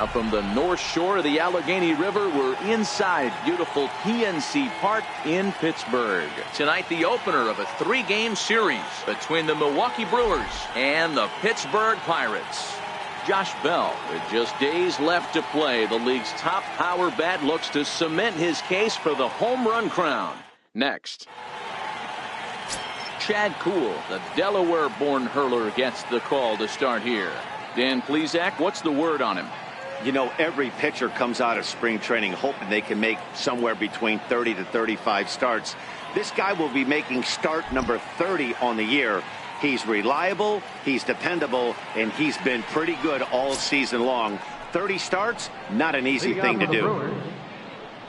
Now from the north shore of the Allegheny River, we're inside beautiful PNC Park in Pittsburgh. Tonight, the opener of a 3-game series between the Milwaukee Brewers and the Pittsburgh Pirates. Josh Bell, with just days left to play, the league's top power bat looks to cement his case for the home run crown. Next, Chad Kuhl, the Delaware-born hurler, gets the call to start here. Dan Plesac, what's the word on him? You know, every pitcher comes out of spring training hoping they can make somewhere between 30 to 35 starts. This guy will be making start number 30 on the year. He's reliable, he's dependable, and he's been pretty good all season long. 30 starts, not an easy thing to do.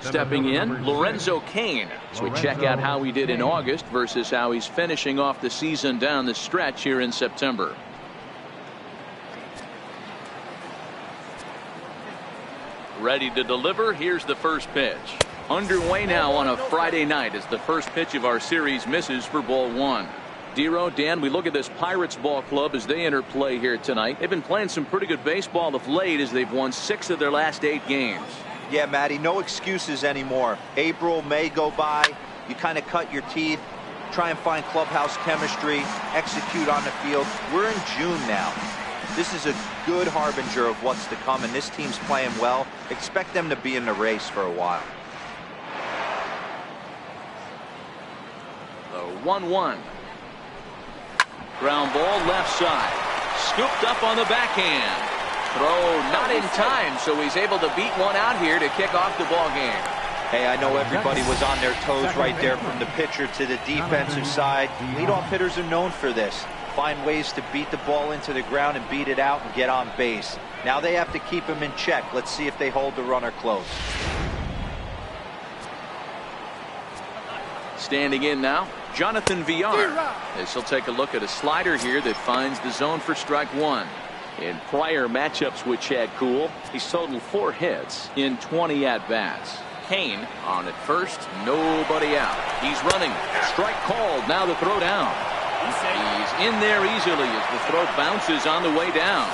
Stepping in, Lorenzo Cain, as we check out how he did in August versus how he's finishing off the season down the stretch here in September. Ready to deliver. Here's the first pitch. Underway now on a Friday night as the first pitch of our series misses for ball 1. Dero, Dan, we look at this Pirates ball club as they enter play here tonight. They've been playing some pretty good baseball of late as they've won 6 of their last 8 games. Yeah, Matty, no excuses anymore. April, May go by. You kind of cut your teeth, try and find clubhouse chemistry, execute on the field. We're in June now. This is a good harbinger of what's to come, and this team's playing well. Expect them to be in the race for a while. The 1-1. Ground ball left side. Scooped up on the backhand. Throw not in time, so he's able to beat one out here to kick off the ball game. Hey, I know everybody was on their toes right there from the pitcher to the defensive side. Leadoff hitters are known for this. Find ways to beat the ball into the ground and beat it out and get on base. Now they have to keep him in check. Let's see if they hold the runner close. Standing in now, Jonathan Villar. As he'll take a look at a slider here that finds the zone for strike 1. In prior matchups with Chad Kuhl, he's totaled 4 hits in 20 at-bats. Cain on at first, nobody out. He's running. Strike called. Now the throw down. He's in there easily as the throw bounces on the way down.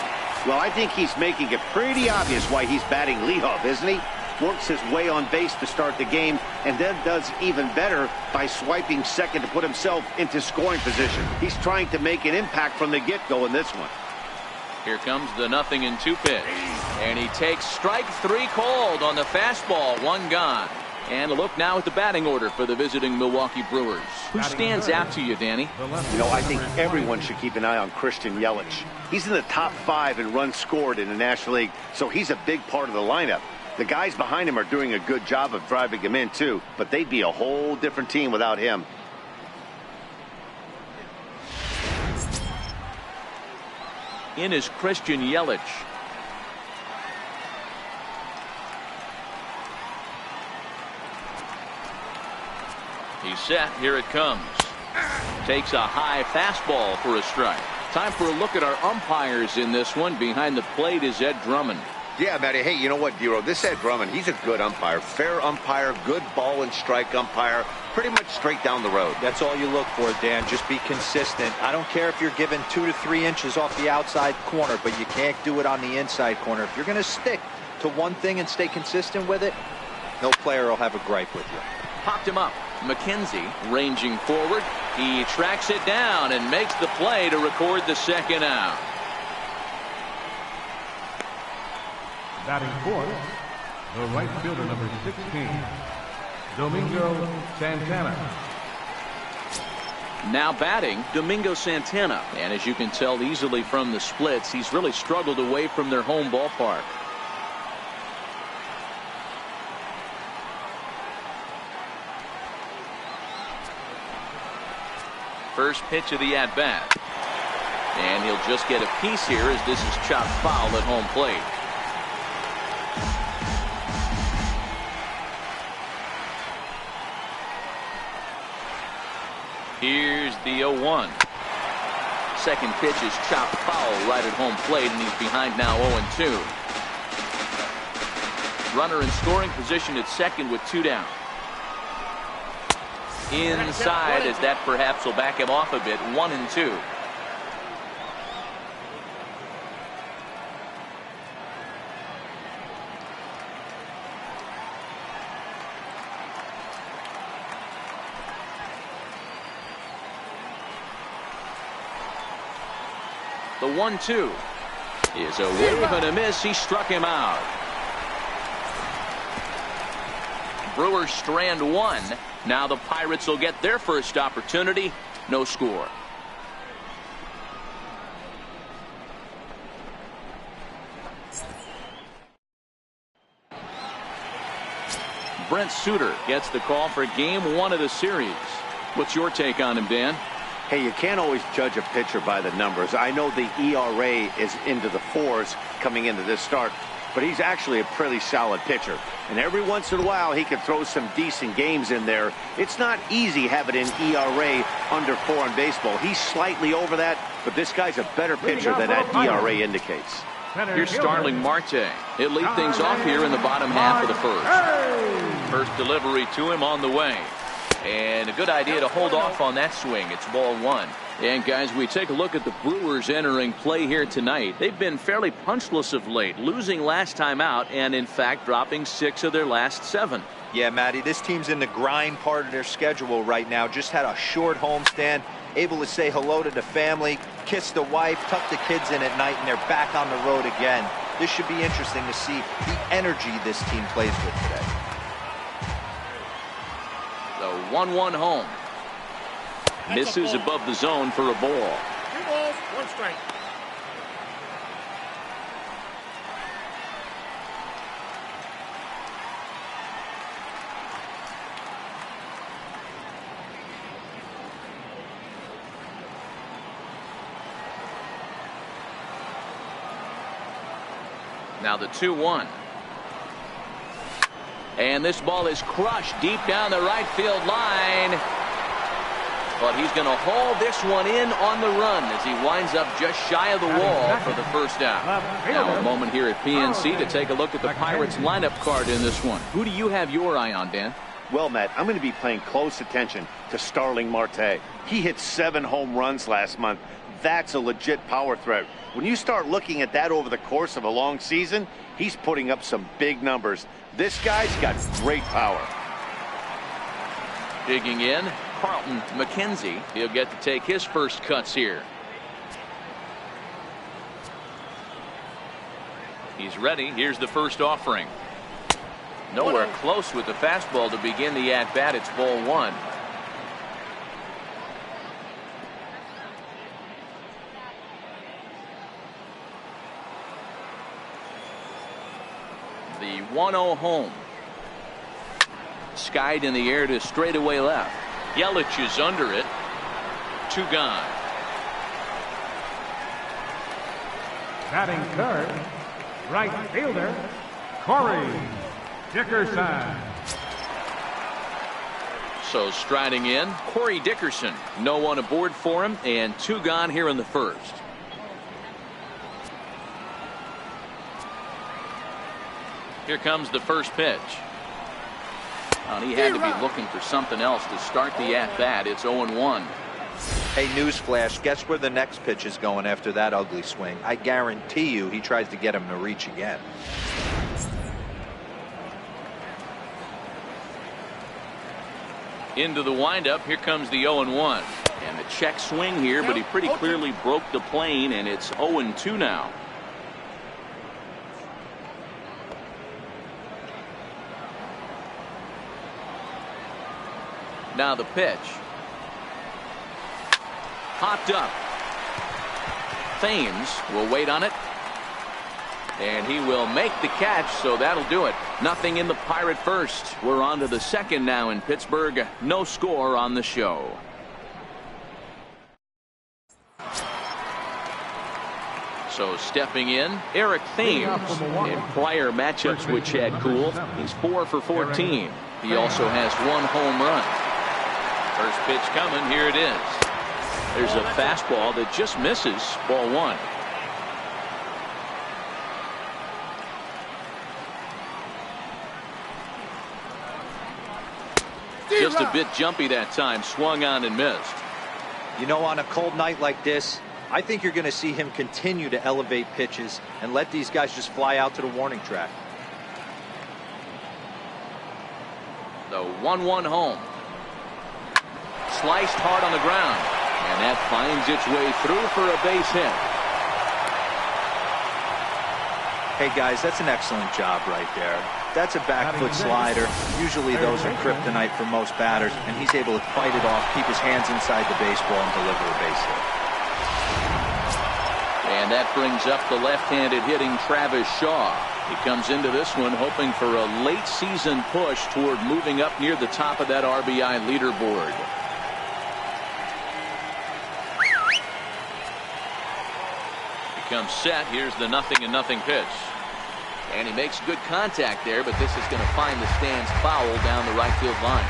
Well, I think he's making it pretty obvious why he's batting leadoff, isn't he? Works his way on base to start the game and then does even better by swiping second to put himself into scoring position. He's trying to make an impact from the get-go in this one. Here comes the 0-2 pitch. And he takes strike 3 called on the fastball. 1 gone. And a look now at the batting order for the visiting Milwaukee Brewers. Who stands out to you, Danny? You know, I think everyone should keep an eye on Christian Yelich. He's in the top 5 in runs scored in the National League, so he's a big part of the lineup. The guys behind him are doing a good job of driving him in, too, but they'd be a whole different team without him. In is Christian Yelich. He's set. Here it comes. Takes a high fastball for a strike. Time for a look at our umpires in this one. Behind the plate is Ed Drummond. Yeah, Matty. Hey, you know what, Dero? This Ed Drummond, he's a good umpire. Fair umpire, good ball and strike umpire. Pretty much straight down the road. That's all you look for, Dan. Just be consistent. I don't care if you're given 2 to 3 inches off the outside corner, but you can't do it on the inside corner. If you're going to stick to one thing and stay consistent with it, no player will have a gripe with you. Popped him up. McKenzie ranging forward. He tracks it down and makes the play to record the second out. Batting fourth, the right fielder, number 16, Domingo Santana. Now batting, Domingo Santana. And as you can tell easily from the splits, he's really struggled away from their home ballpark. First pitch of the at-bat. And he'll just get a piece here as this is chopped foul at home plate. Here's the 0-1. Second pitch is chopped foul right at home plate, and he's behind now 0-2. Runner in scoring position at second with 2 down. Inside, as that perhaps will back him off a bit. 1-2. The 1-2 is a wave and a miss. He struck him out. Brewers strand one. Now the Pirates will get their first opportunity. No score. Brent Suter gets the call for game one of the series. What's your take on him, Dan? Hey, you can't always judge a pitcher by the numbers. I know the ERA is into the 4s coming into this start, but he's actually a pretty solid pitcher. And every once in a while, he can throw some decent games in there. It's not easy having an ERA under 4 in baseball. He's slightly over that, but this guy's a better pitcher than that ERA indicates. Here's Starling Marte. He'll lead things off here in the bottom half of the first. First delivery to him on the way. And a good idea to hold off on that swing. It's ball one. And guys, we take a look at the Brewers entering play here tonight. They've been fairly punchless of late, losing last time out and in fact dropping 6 of their last 7. Yeah, Matty, this team's in the grind part of their schedule right now. Just had a short homestand, able to say hello to the family, kiss the wife, tuck the kids in at night, and they're back on the road again. This should be interesting to see the energy this team plays with today. The 1-1 home. Misses above the zone for a ball. 2 balls, 1 strike. Now the 2-1. And this ball is crushed deep down the right field line. But he's going to haul this one in on the run as he winds up just shy of the wall for the first out. Now a moment here at PNC to take a look at the Pirates lineup card in this one. Who do you have your eye on, Dan? Well, Matt, I'm going to be paying close attention to Starling Marte. He hit 7 home runs last month. That's a legit power threat. When you start looking at that over the course of a long season, he's putting up some big numbers. This guy's got great power. Digging in, Carlton McKenzie. He'll get to take his first cuts here. He's ready. Here's the first offering. Nowhere close with the fastball to begin the at-bat. It's ball one. The 1-0 home. Skied in the air to straightaway left. Yelich is under it. 2 gone. Batting third, right fielder, Corey Dickerson. So striding in, Corey Dickerson. No one aboard for him, and 2 gone here in the first. Here comes the first pitch. And he had to be looking for something else to start the at-bat. It's 0-1. Hey, newsflash, guess where the next pitch is going after that ugly swing? I guarantee you he tries to get him to reach again. Into the windup. Here comes the 0-1. And the check swing here, but he pretty clearly broke the plane, and it's 0-2 now. Now the pitch. Popped up. Thames will wait on it. And he will make the catch, so that'll do it. Nothing in the Pirate first. We're on to the second now in Pittsburgh. No score on the show. So stepping in, Eric Thames. In prior matchups with Chad Kuhl, he's 4 for 14. He also has 1 home run. First pitch coming. Here it is. There's a fastball that just misses. Ball one. Just a bit jumpy that time. Swung on and missed. You know, on a cold night like this, I think you're going to see him continue to elevate pitches and let these guys just fly out to the warning track. The 1-1 home. Sliced hard on the ground. And that finds its way through for a base hit. Hey guys, that's an excellent job right there. That's a back foot slider. Usually those are kryptonite for most batters, and he's able to fight it off, keep his hands inside the baseball, and deliver a base hit. And that brings up the left-handed hitting Travis Shaw. He comes into this one hoping for a late season push toward moving up near the top of that RBI leaderboard. He comes set. Here's the 0-0 pitch. And he makes good contact there, but this is going to find the stands foul down the right field line.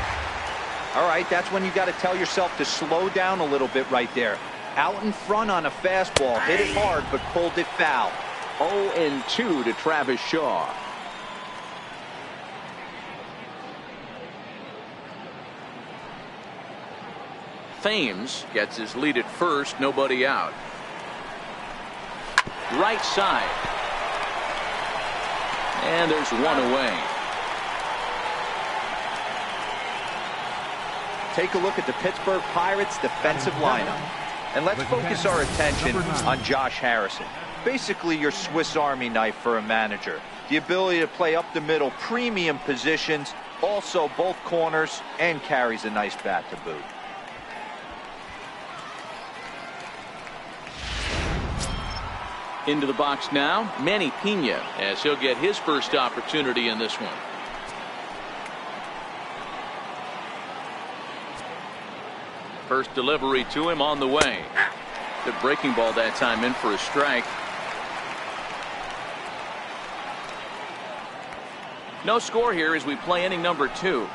All right, that's when you got to tell yourself to slow down a little bit right there. Out in front on a fastball, hit it hard, but pulled it foul. 0-2 to Travis Shaw. Thames gets his lead at first, nobody out. Right side. And there's one away. Take a look at the Pittsburgh Pirates defensive lineup. And let's focus our attention on Josh Harrison. Basically your Swiss Army knife for a manager. The ability to play up the middle, premium positions, also both corners, and carries a nice bat to boot. Into the box now, Manny Pena, as he'll get his first opportunity in this one. First delivery to him on the way. Good breaking ball that time, in for a strike. No score here as we play inning number 2.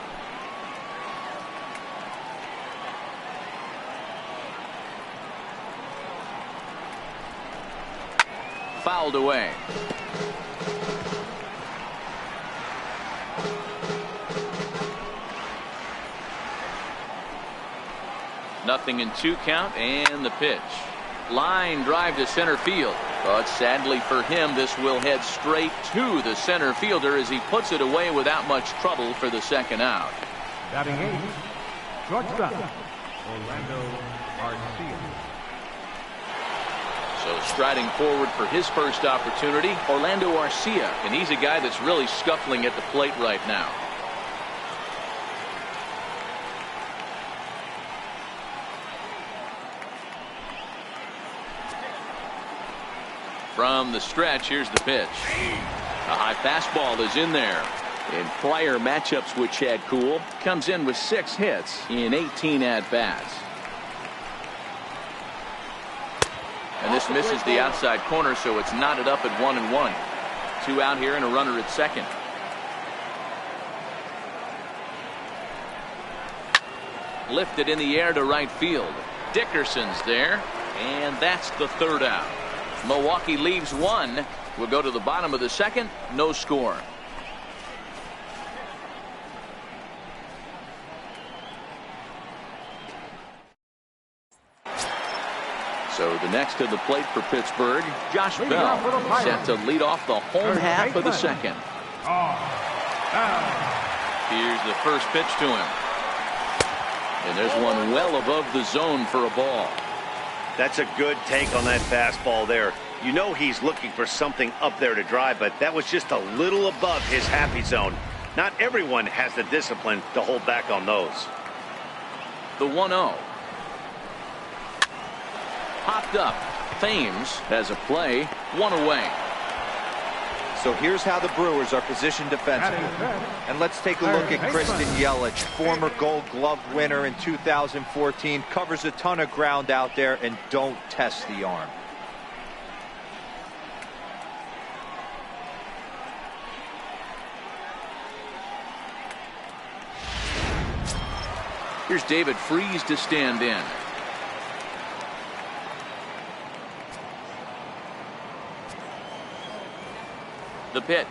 Fouled away. Nothing in 2 count, and the pitch. Line drive to center field. But sadly for him, this will head straight to the center fielder as he puts it away without much trouble for the second out. Batting 8, shortstop, Orlando Arcia. So striding forward for his first opportunity, Orlando Arcia, and he's a guy that's really scuffling at the plate right now. From the stretch, here's the pitch. A high fastball is in there. In prior matchups with Chad Kuhl, comes in with 6 hits in 18 at-bats. And this misses the outside corner, so it's knotted up at 1-1. 2 out here and a runner at second. Lifted in the air to right field. Dickerson's there, and that's the 3rd out. Milwaukee leaves 1. We'll go to the bottom of the 2nd. No score. So the next to the plate for Pittsburgh, Josh Bell, set to lead off the home half of the 2nd. Here's the first pitch to him. And there's one well above the zone for a ball. That's a good take on that fastball there. You know he's looking for something up there to drive, but that was just a little above his happy zone. Not everyone has the discipline to hold back on those. The 1-0. Popped up. Thames has a play. 1 away. So here's how the Brewers are positioned defensively. And let's take a look at Kristen Yelich, former Gold Glove winner in 2014, covers a ton of ground out there and don't test the arm. Here's David Freese to stand in. The pitch.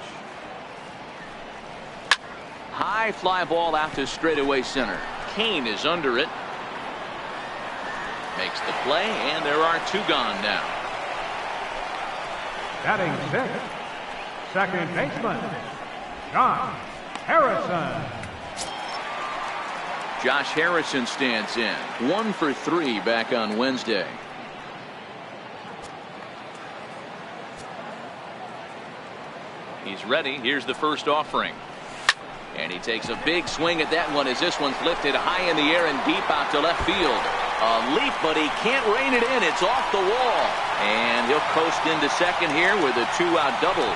High fly ball out to straightaway center. Kane is under it. Makes the play, and there are 2 gone now. Batting 6th, second baseman, Josh Harrison. Josh Harrison stands in. 1 for 3 back on ready. Here's the first offering. And he takes a big swing at that one as this one's lifted high in the air and deep out to left field. A leap, but he can't rein it in. It's off the wall. And he'll coast into second here with a 2-out double.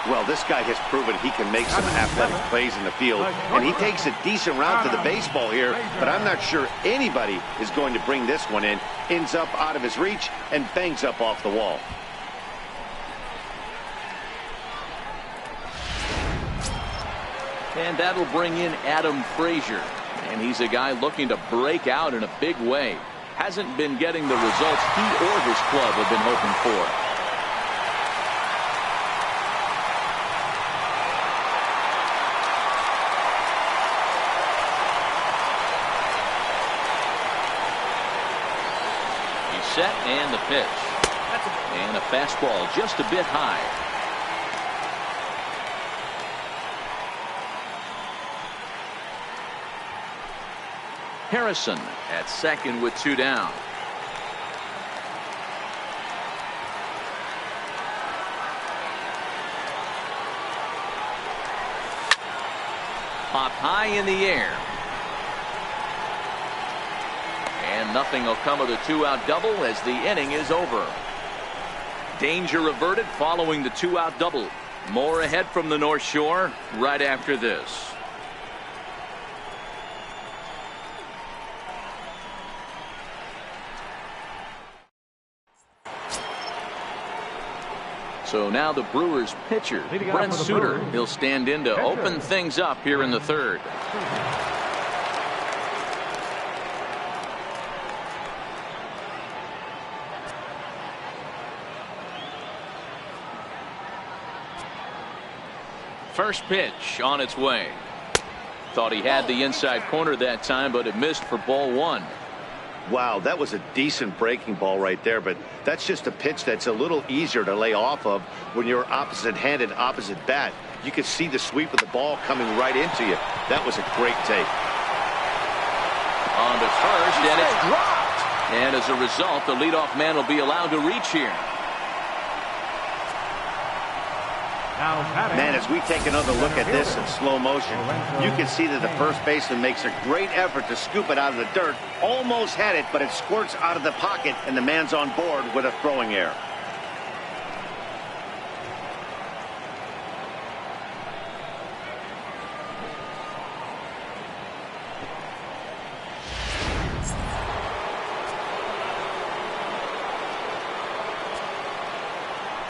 Well, this guy has proven he can make some athletic plays in the field, and he takes a decent route to the baseball here, but I'm not sure anybody is going to bring this one in. Ends up out of his reach and bangs up off the wall. And that'll bring in Adam Frazier. And he's a guy looking to break out in a big way. Hasn't been getting the results he or his club have been hoping for. Set and the pitch. And a fastball just a bit high. Harrison at second with 2 down. Popped high in the air. And nothing will come of the 2-out double as the inning is over. Danger averted following the 2-out double. More ahead from the North Shore right after this. So now the Brewers pitcher, Brent Suter, he'll stand in to open things up here in the third. First pitch on its way. Thought he had the inside corner that time, but it missed for ball 1. Wow, that was a decent breaking ball right there, but that's just a pitch that's a little easier to lay off of when you're opposite-handed, opposite bat. You can see the sweep of the ball coming right into you. That was a great take. On to first, and it's dropped. And as a result, the leadoff man will be allowed to reach here. Man, as we take another look at this in slow motion, you can see that the first baseman makes a great effort to scoop it out of the dirt. Almost had it, but it squirts out of the pocket, and the man's on board with a throwing error.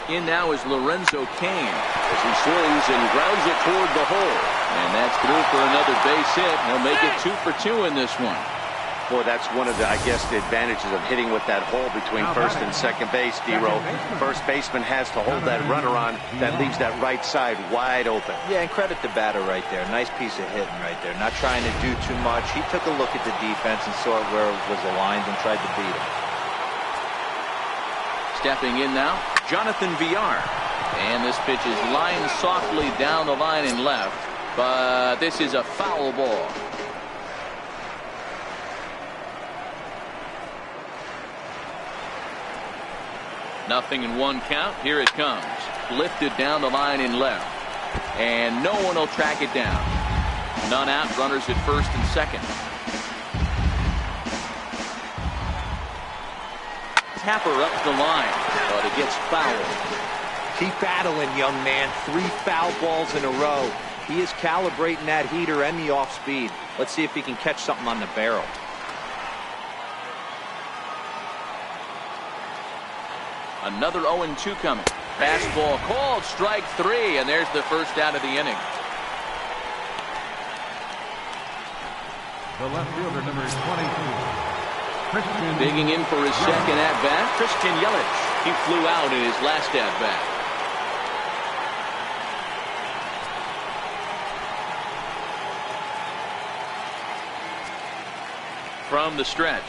In now is Lorenzo Cain as he swings and grounds it toward the hole. And that's through for another base hit. He'll make it 2 for 2 in this one. Boy, that's one of the, I guess, the advantages of hitting with that hole between first and second base, D-Row. First baseman has to hold that runner on. That leaves that right side wide open. Yeah, and credit the batter right there. Nice piece of hitting right there. Not trying to do too much. He took a look at the defense and saw where it was aligned and tried to beat him. Stepping in now, Jonathan Villar. And this pitch is lined softly down the line and left. But this is a foul ball. Nothing in 1 count. Here it comes. Lifted down the line and left. And no one will track it down. None out. Runners at first and second. Tapper up the line, but it gets fouled. Keep battling, young man. 3 foul balls in a row. He is calibrating that heater and the off speed. Let's see if he can catch something on the barrel. Another 0-2 coming. Fastball called, strike 3, and there's the first out of the inning. The left fielder, number 22. Christian. Digging in for his second at-bat, Christian Yelich. He flew out in his last at-bat. From the stretch.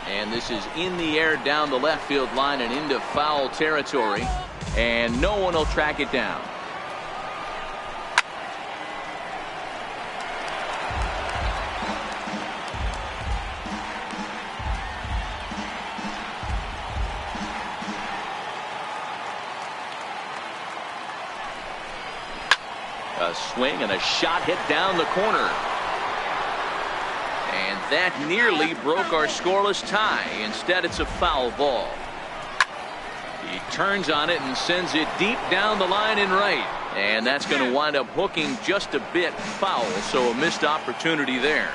And this is in the air down the left field line and into foul territory. And no one will track it down. A swing and a shot hit down the corner. And that nearly broke our scoreless tie. Instead, it's a foul ball. He turns on it and sends it deep down the line in right. And that's going to wind up hooking just a bit foul, so a missed opportunity there.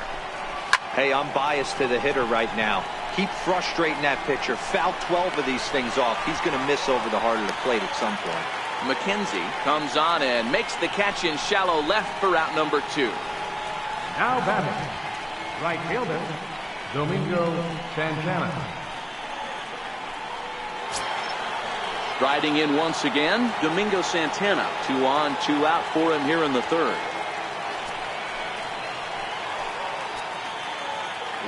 Hey, I'm biased to the hitter right now. Keep frustrating that pitcher. Foul 12 of these things off. He's going to miss over the heart of the plate at some point. McKenzie comes on and makes the catch in shallow left for out number 2. Now batting, right fielder, Domingo Santana. Striding in once again, Domingo Santana. 2 on, 2 out for him here in the 3rd.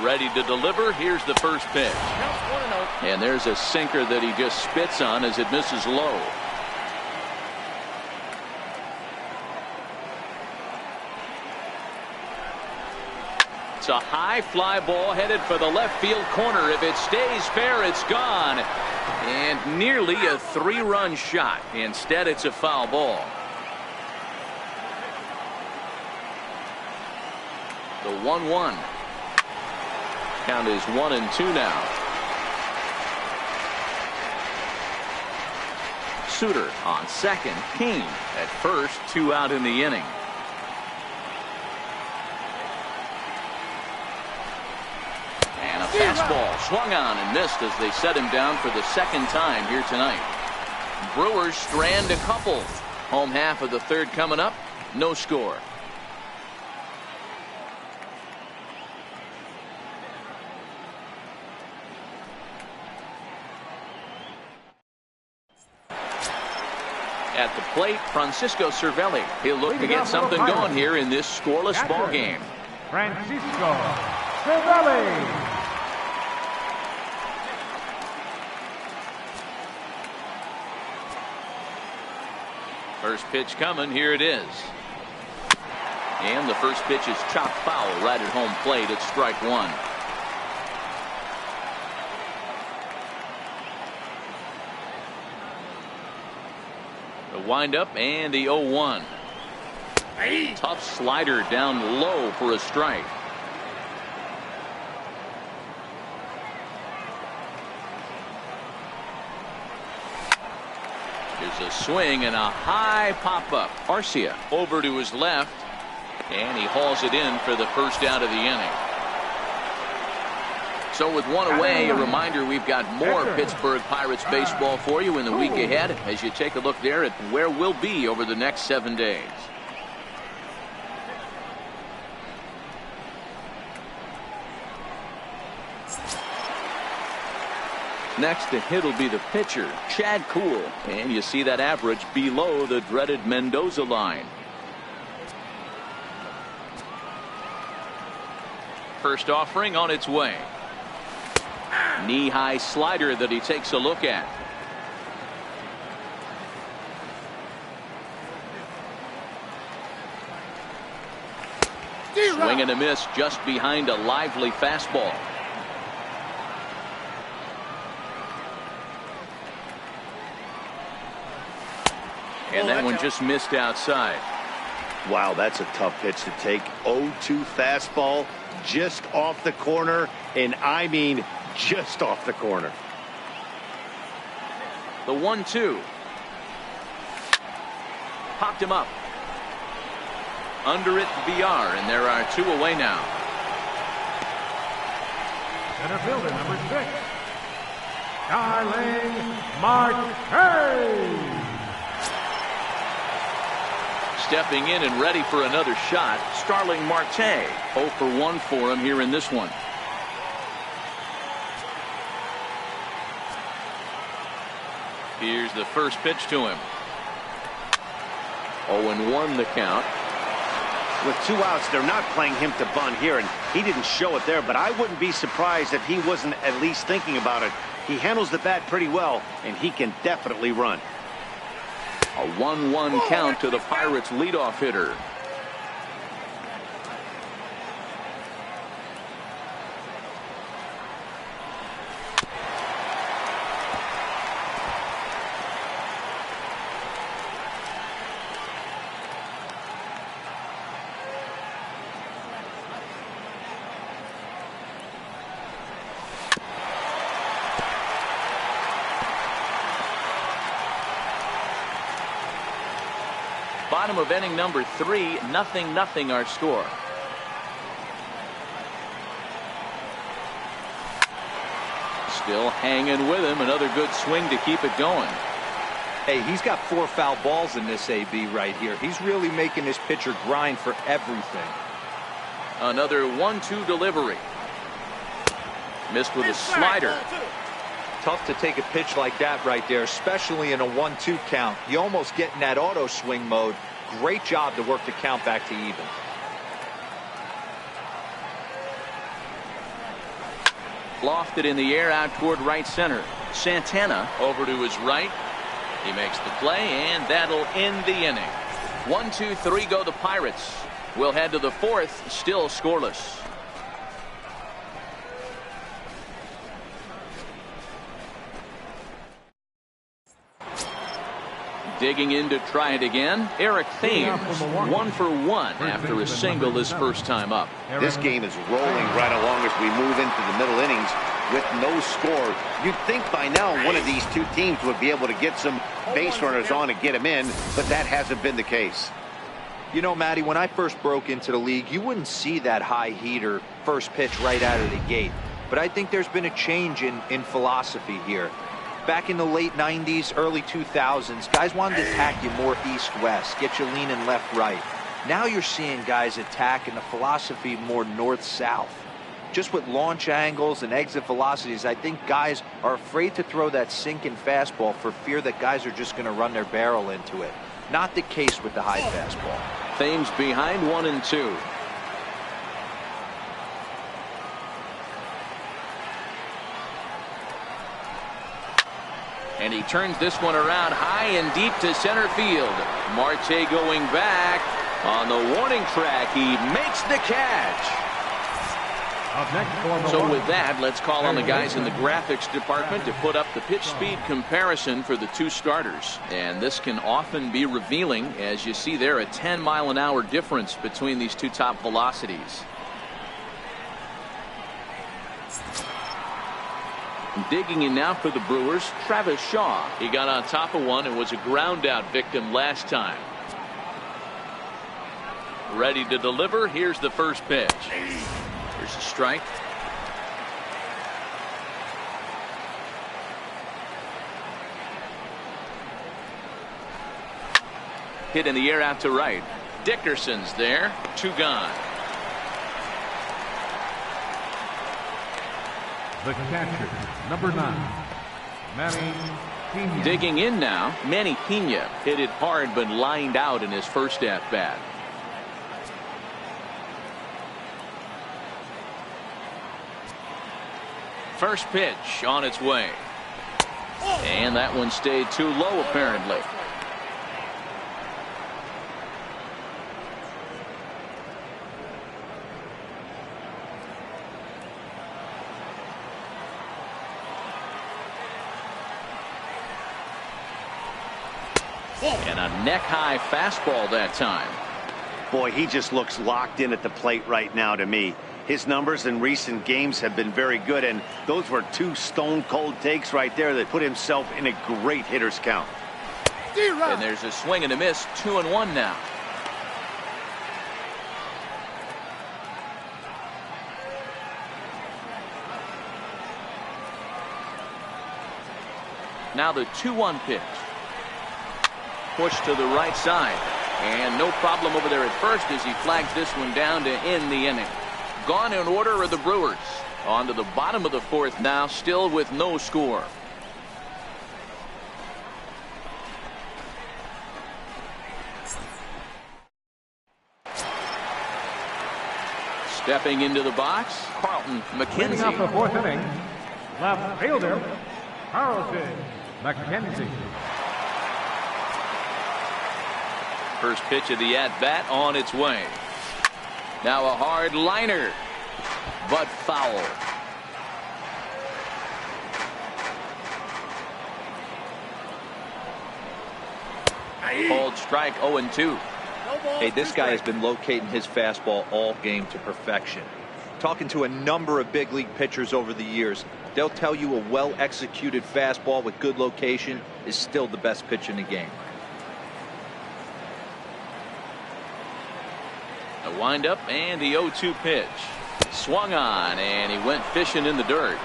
Ready to deliver. Here's the first pitch. And there's a sinker that he just spits on as it misses low. It's a high fly ball headed for the left field corner. If it stays fair, it's gone. And nearly a 3-run shot. Instead, it's a foul ball. The 1-1. Count is 1-2 now. Suter on second. Kane at first. 2 out in the inning. And a fastball swung on and missed as they set him down for the 2nd time here tonight. Brewers strand a couple. Home half of the 3rd coming up. No score. At the plate, Francisco Cervelli. He'll look to get something going here in this scoreless ball game. Francisco Cervelli. First pitch coming. Here it is. And the first pitch is chopped foul right at home plate. It's strike 1. The windup and the 0-1. Tough slider down low for a strike. There's a swing and a high pop-up. Arcia over to his left, and he hauls it in for the first out of the inning. So with 1 away, a reminder we've got more Pittsburgh Pirates baseball for you in the week ahead as you take a look there at where we'll be over the next 7 days. Next to hit will be the pitcher, Chad Kuhl. And you see that average below the dreaded Mendoza line. First offering on its way. Knee-high slider that he takes a look at. Swing and a miss just behind a lively fastball. And that one just missed outside. Wow, that's a tough pitch to take. 0-2 fastball just off the corner, and I mean just off the corner. The 1-2. Popped him up. Under it, VR, and there are 2 away now. Center fielder number 6, Starling Marte. Stepping in and ready for another shot, Starling Marte. 0 for 1 for him here in this one. Here's the first pitch to him. 0-1 the count. With 2 outs, they're not playing him to bunt here, and he didn't show it there, but I wouldn't be surprised if he wasn't at least thinking about it. He handles the bat pretty well, and he can definitely run. A 1-1 count to the Pirates leadoff hitter. bottom of inning number 3, 0-0 our score. Still hanging with him. Another good swing to keep it going. Hey, he's got 4 foul balls in this AB right here. He's really making this pitcher grind for everything. Another 1-2 delivery. Missed with a slider. Tough to take a pitch like that right there, especially in a 1-2 count. You almost get in that auto swing mode. Great job to work the count back to even. Lofted in the air out toward right center. Santana over to his right. He makes the play, and that'll end the inning. 1, 2, 3 go the Pirates. We'll head to the 4th, still scoreless. Digging in to try it again, Eric Thames, 1 for 1 after a single his first time up. This game is rolling right along as we move into the middle innings with no score. You'd think by now one of these two teams would be able to get some base runners on and get them in, but that hasn't been the case. You know, Matty, when I first broke into the league, you wouldn't see that high heater first pitch right out of the gate. But I think there's been a change in philosophy here. Back in the late 90s, early 2000s, guys wanted to attack you more east-west, get you leaning left-right. Now you're seeing guys attack in the philosophy more north-south. Just with launch angles and exit velocities, I think guys are afraid to throw that sinking fastball for fear that guys are just going to run their barrel into it. Not the case with the high fastball. Thames behind 1 and 2. And he turns this one around high and deep to center field. Marte going back on the warning track. He makes the catch. So with that, let's call on the guys in the graphics department to put up the pitch speed comparison for the two starters. And this can often be revealing, as you see there, a 10-mile-an-hour difference between these two top velocities. Digging in now for the Brewers, Travis Shaw. He got on top of one and was a ground out victim last time. Ready to deliver. Here's the first pitch. Here's a strike. Hit in the air out to right. Dickerson's there. 2 gone. The catcher, number 9, Manny Pena. Digging in now, Manny Pena hit it hard but lined out in his first at bat. First pitch on its way. And that one stayed too low apparently. And a neck-high fastball that time. Boy, he just looks locked in at the plate right now to me. His numbers in recent games have been very good, and those were 2 stone-cold takes right there that put himself in a great hitter's count. And there's a swing and a miss. 2-1 now. Now the 2-1 pitch. Push to the right side. And no problem over there at first as he flags this one down to end the inning. Gone in order are the Brewers. On to the bottom of the 4th now, still with no score. Stepping into the box, Carlton Leading off the McKenzie. 4th inning, left fielder, Carlton McKenzie. First pitch of the at-bat on its way. Now a hard liner, but foul. Called strike 0-2. Hey, this guy has been locating his fastball all game to perfection. Talking to a number of big league pitchers over the years, they'll tell you a well-executed fastball with good location is still the best pitch in the game. The windup and the 0-2 pitch. Swung on, and he went fishing in the dirt.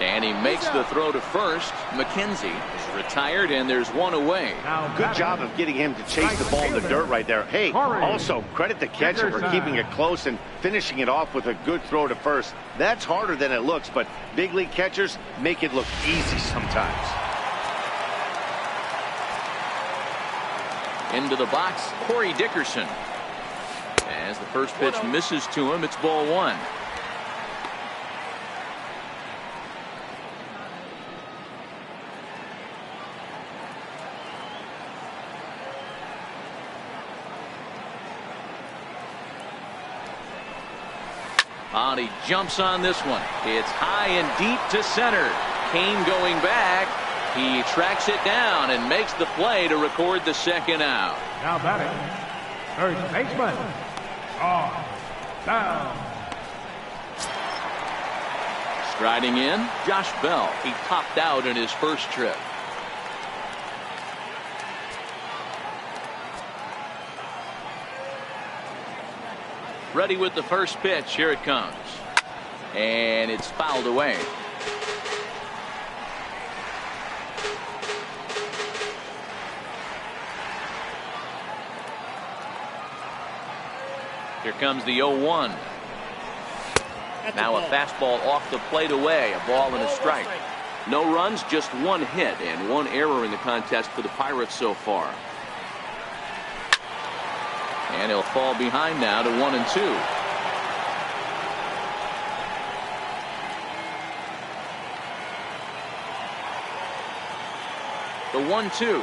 And he makes the throw to first. McKenzie is retired, and there's one away. Good job of getting him to chase the ball in the dirt right there. Hey, also credit the catcher for keeping it close and finishing it off with a good throw to first. That's harder than it looks, but big league catchers make it look easy sometimes. Into the box, Corey Dickerson. As the first pitch misses to him, it's ball one. And he jumps on this one. It's high and deep to center. Kane going back. He tracks it down and makes the play to record the second out. Now batting, third baseman, down. Striding in, Josh Bell. He topped out in his first trip. Ready with the first pitch. Here it comes. And it's fouled away. Here comes the 0-1. Now a fastball off the plate away. A ball and a strike. No runs, just one hit and one error in the contest for the Pirates so far. And he'll fall behind now to 1-2. The 1-2.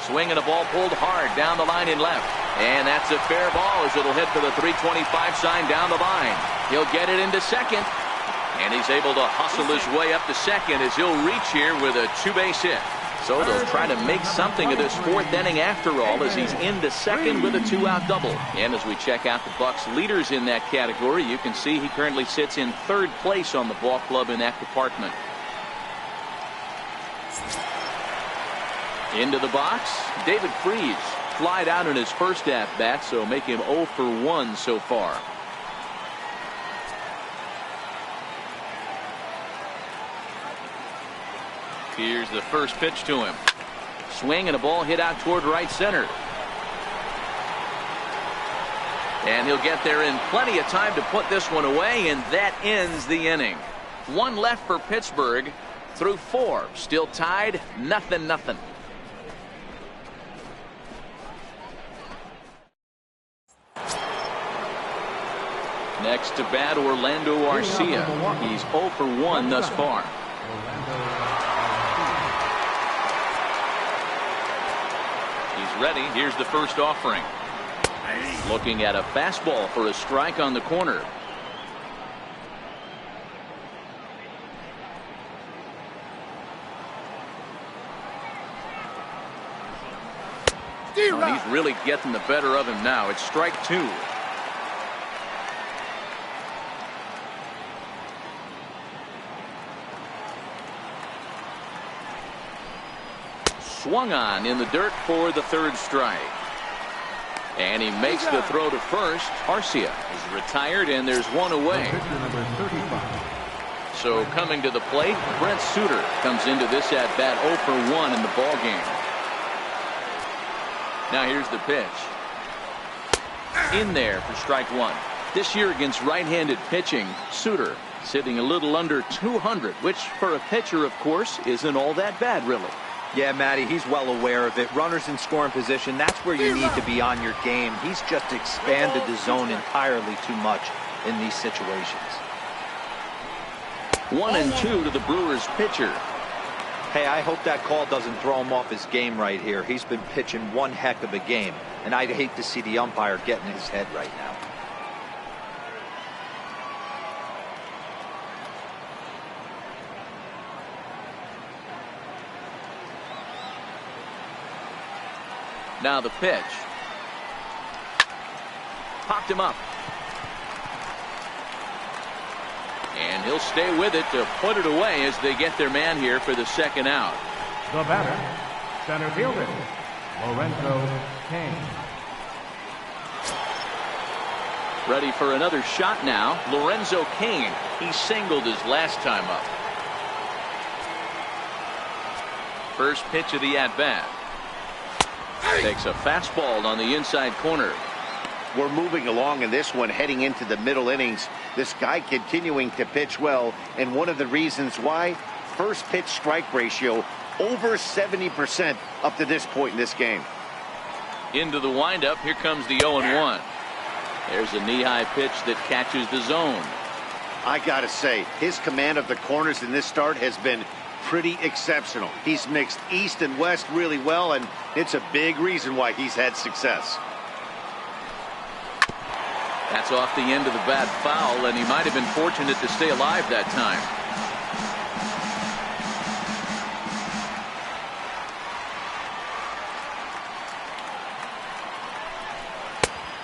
Swinging a ball pulled hard down the line in left. And that's a fair ball as it'll hit for the 325 sign down the line. He'll get it into second. And he's able to hustle his way up to second as he'll reach here with a two-base hit. So they'll try to make something of this fourth inning after all as he's into second with a two-out double. And as we check out the Bucks leaders in that category, you can see he currently sits in third place on the ball club in that department. Into the box, David Freese. Flied out in his first at-bat, so make him 0 for 1 so far. Here's the first pitch to him. Swing and a ball hit out toward right center. And he'll get there in plenty of time to put this one away, and that ends the inning. One left for Pittsburgh through 4. Still tied, 0-0. Next to bat, Orlando Arcia. He's 0 for 1 thus far. He's ready. Here's the first offering. Looking at a fastball for a strike on the corner. Oh, he's really getting the better of him now. It's strike 2. Swung on in the dirt for the third strike. And he makes the throw to first. Arcia is retired, and there's one away. So coming to the plate, Brent Suter comes into this at bat 0 for 1 in the ball game. Now here's the pitch. In there for strike 1. This year against right-handed pitching, Suter sitting a little under 200, which for a pitcher, of course, isn't all that bad, really. Yeah, Matty, he's well aware of it. Runners in scoring position, that's where you need to be on your game. He's just expanded the zone entirely too much in these situations. 1-2 to the Brewers pitcher. Hey, I hope that call doesn't throw him off his game right here. He's been pitching one heck of a game, and I'd hate to see the umpire get in his head right now. Now the pitch. Popped him up. And he'll stay with it to put it away as they get their man here for the second out. The batter, center fielder, Lorenzo Kane. Ready for another shot now. Lorenzo Cain. He singled his last time up. First pitch of the at-bat. Takes a fastball on the inside corner. We're moving along in this one, heading into the middle innings. This guy continuing to pitch well, and one of the reasons why, first pitch strike ratio over 70% up to this point in this game. Into the windup. Here comes the 0-1. There's a knee-high pitch that catches the zone. I gotta say, his command of the corners in this start has been pretty exceptional. He's mixed east and west really well, and it's a big reason why he's had success. That's off the end of the bat foul, and he might have been fortunate to stay alive that time.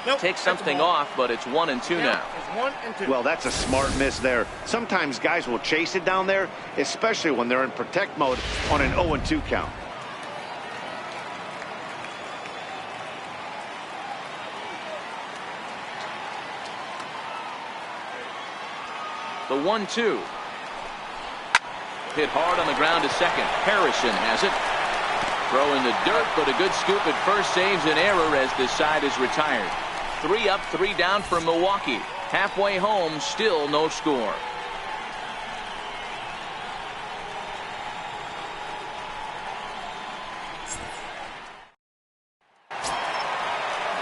Nope, Takes something off, but it's 1-2 now. It's 1-2. Well, that's a smart miss there. Sometimes guys will chase it down there, especially when they're in protect mode on an 0-2 count. The 1-2. Hit hard on the ground to second. Harrison has it. Throw in the dirt, but a good scoop at first saves an error as this side is retired. 3 up, 3 down for Milwaukee. Halfway home, still no score.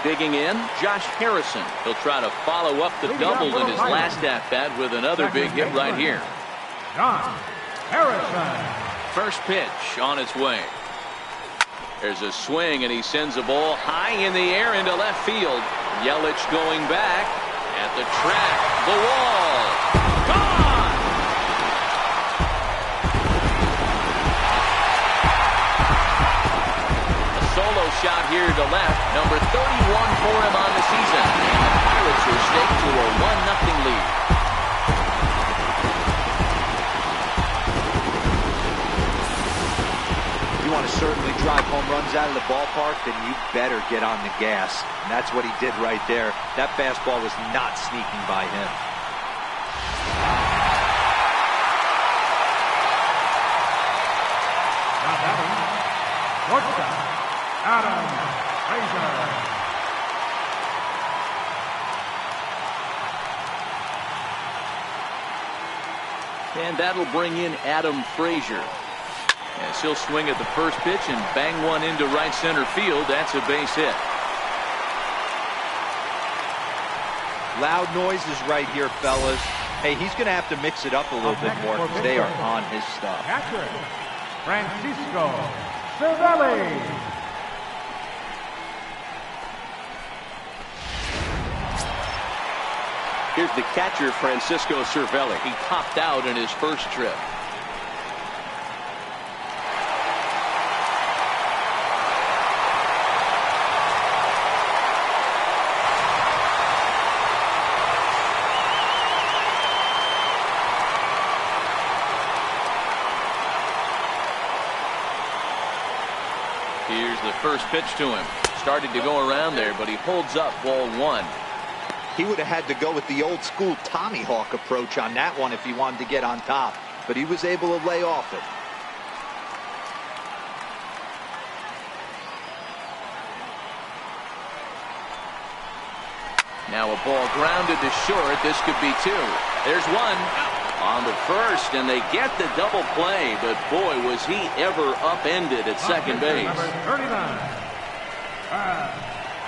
Digging in, Josh Harrison. He'll try to follow up the double in his last at-bat with another big hit right here. Josh Harrison. First pitch on its way. There's a swing, and he sends a ball high in the air into left field. Yelich going back at the track. The wall. Gone! A solo shot here to left. Number 31 for him on the season. And the Pirates are staked to a 1-0 lead. You want to certainly drive home runs out of the ballpark, then you better get on the gas. And that's what he did right there. That fastball was not sneaking by him. Now batting, shortstop, Adam Frazier. And that'll bring in Adam Frazier. As he'll swing at the first pitch and bang one into right center field. That's a base hit. Loud noises right here, fellas. Hey, he's going to have to mix it up a little bit more because they are on his stuff. Catcher, Francisco Cervelli. Here's the catcher, Francisco Cervelli. He popped out in his first trip. Here's the first pitch to him. Started to go around there, but he holds up ball 1. He would have had to go with the old school Tommy Hawk approach on that one if he wanted to get on top, but he was able to lay off it. Now a ball grounded to short. This could be 2. There's 1 on the first, and they get the double play, but boy, was he ever upended at second base. Number 39,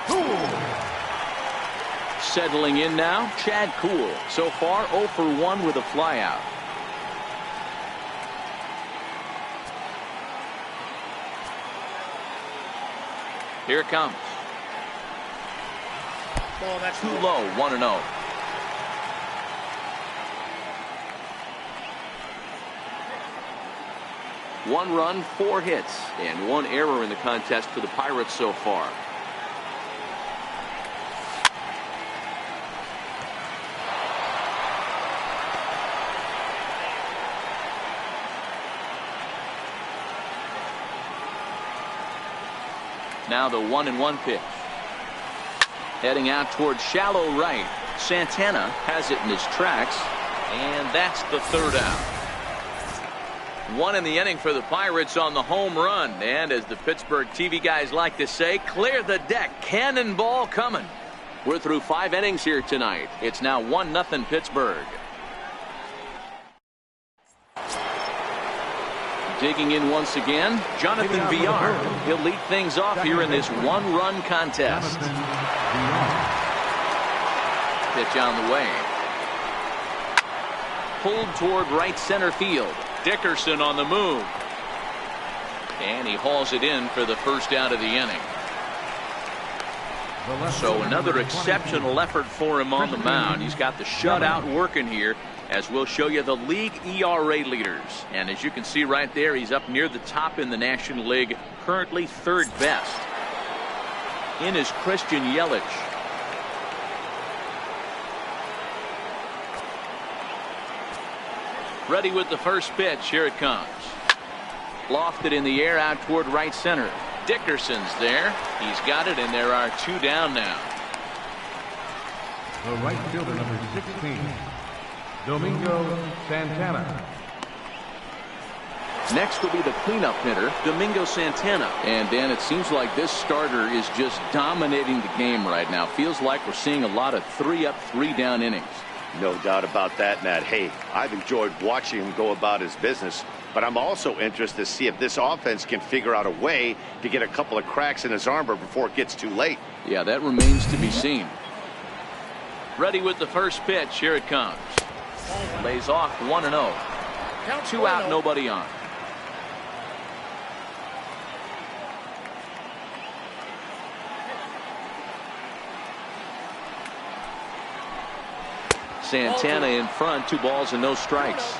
Cool. Settling in now, Chad Kuhl. So far 0 for 1 with a flyout. Here it comes. Ball, that's Too low, 1-0. One run, 4 hits, and 1 error in the contest for the Pirates so far. Now the 1-1 pitch. Heading out towards shallow right. Santana has it in his tracks, and that's the third out. One in the inning for the Pirates on the home run, and as the Pittsburgh TV guys like to say, clear the deck, cannonball coming. We're through 5 innings here tonight. It's now 1-0 Pittsburgh. Digging in once again, Jonathan Villar. He'll lead things off here in this 1-run contest. Pitch on the way. Pulled toward right center field. Dickerson on the move. And he hauls it in for the first out of the inning. So another exceptional effort for him on the mound. He's got the shutout working here, as we'll show you the league ERA leaders. And as you can see right there, he's up near the top in the National League, currently 3rd best. In is Christian Yelich. Ready with the first pitch. Here it comes. Lofted in the air out toward right center. Dickerson's there. He's got it, and there are 2 down now. The right fielder, number 16, Domingo Santana. Next will be the cleanup hitter, Domingo Santana. And Dan, it seems like this starter is just dominating the game right now. Feels like we're seeing a lot of 3-up, 3-down innings. No doubt about that, Matt. Hey, I've enjoyed watching him go about his business, but I'm also interested to see if this offense can figure out a way to get a couple of cracks in his armor before it gets too late. Yeah, that remains to be seen. Ready with the first pitch. Here it comes. Lays off 1-0. 2 out, nobody on. Santana in front, 2 balls and no strikes.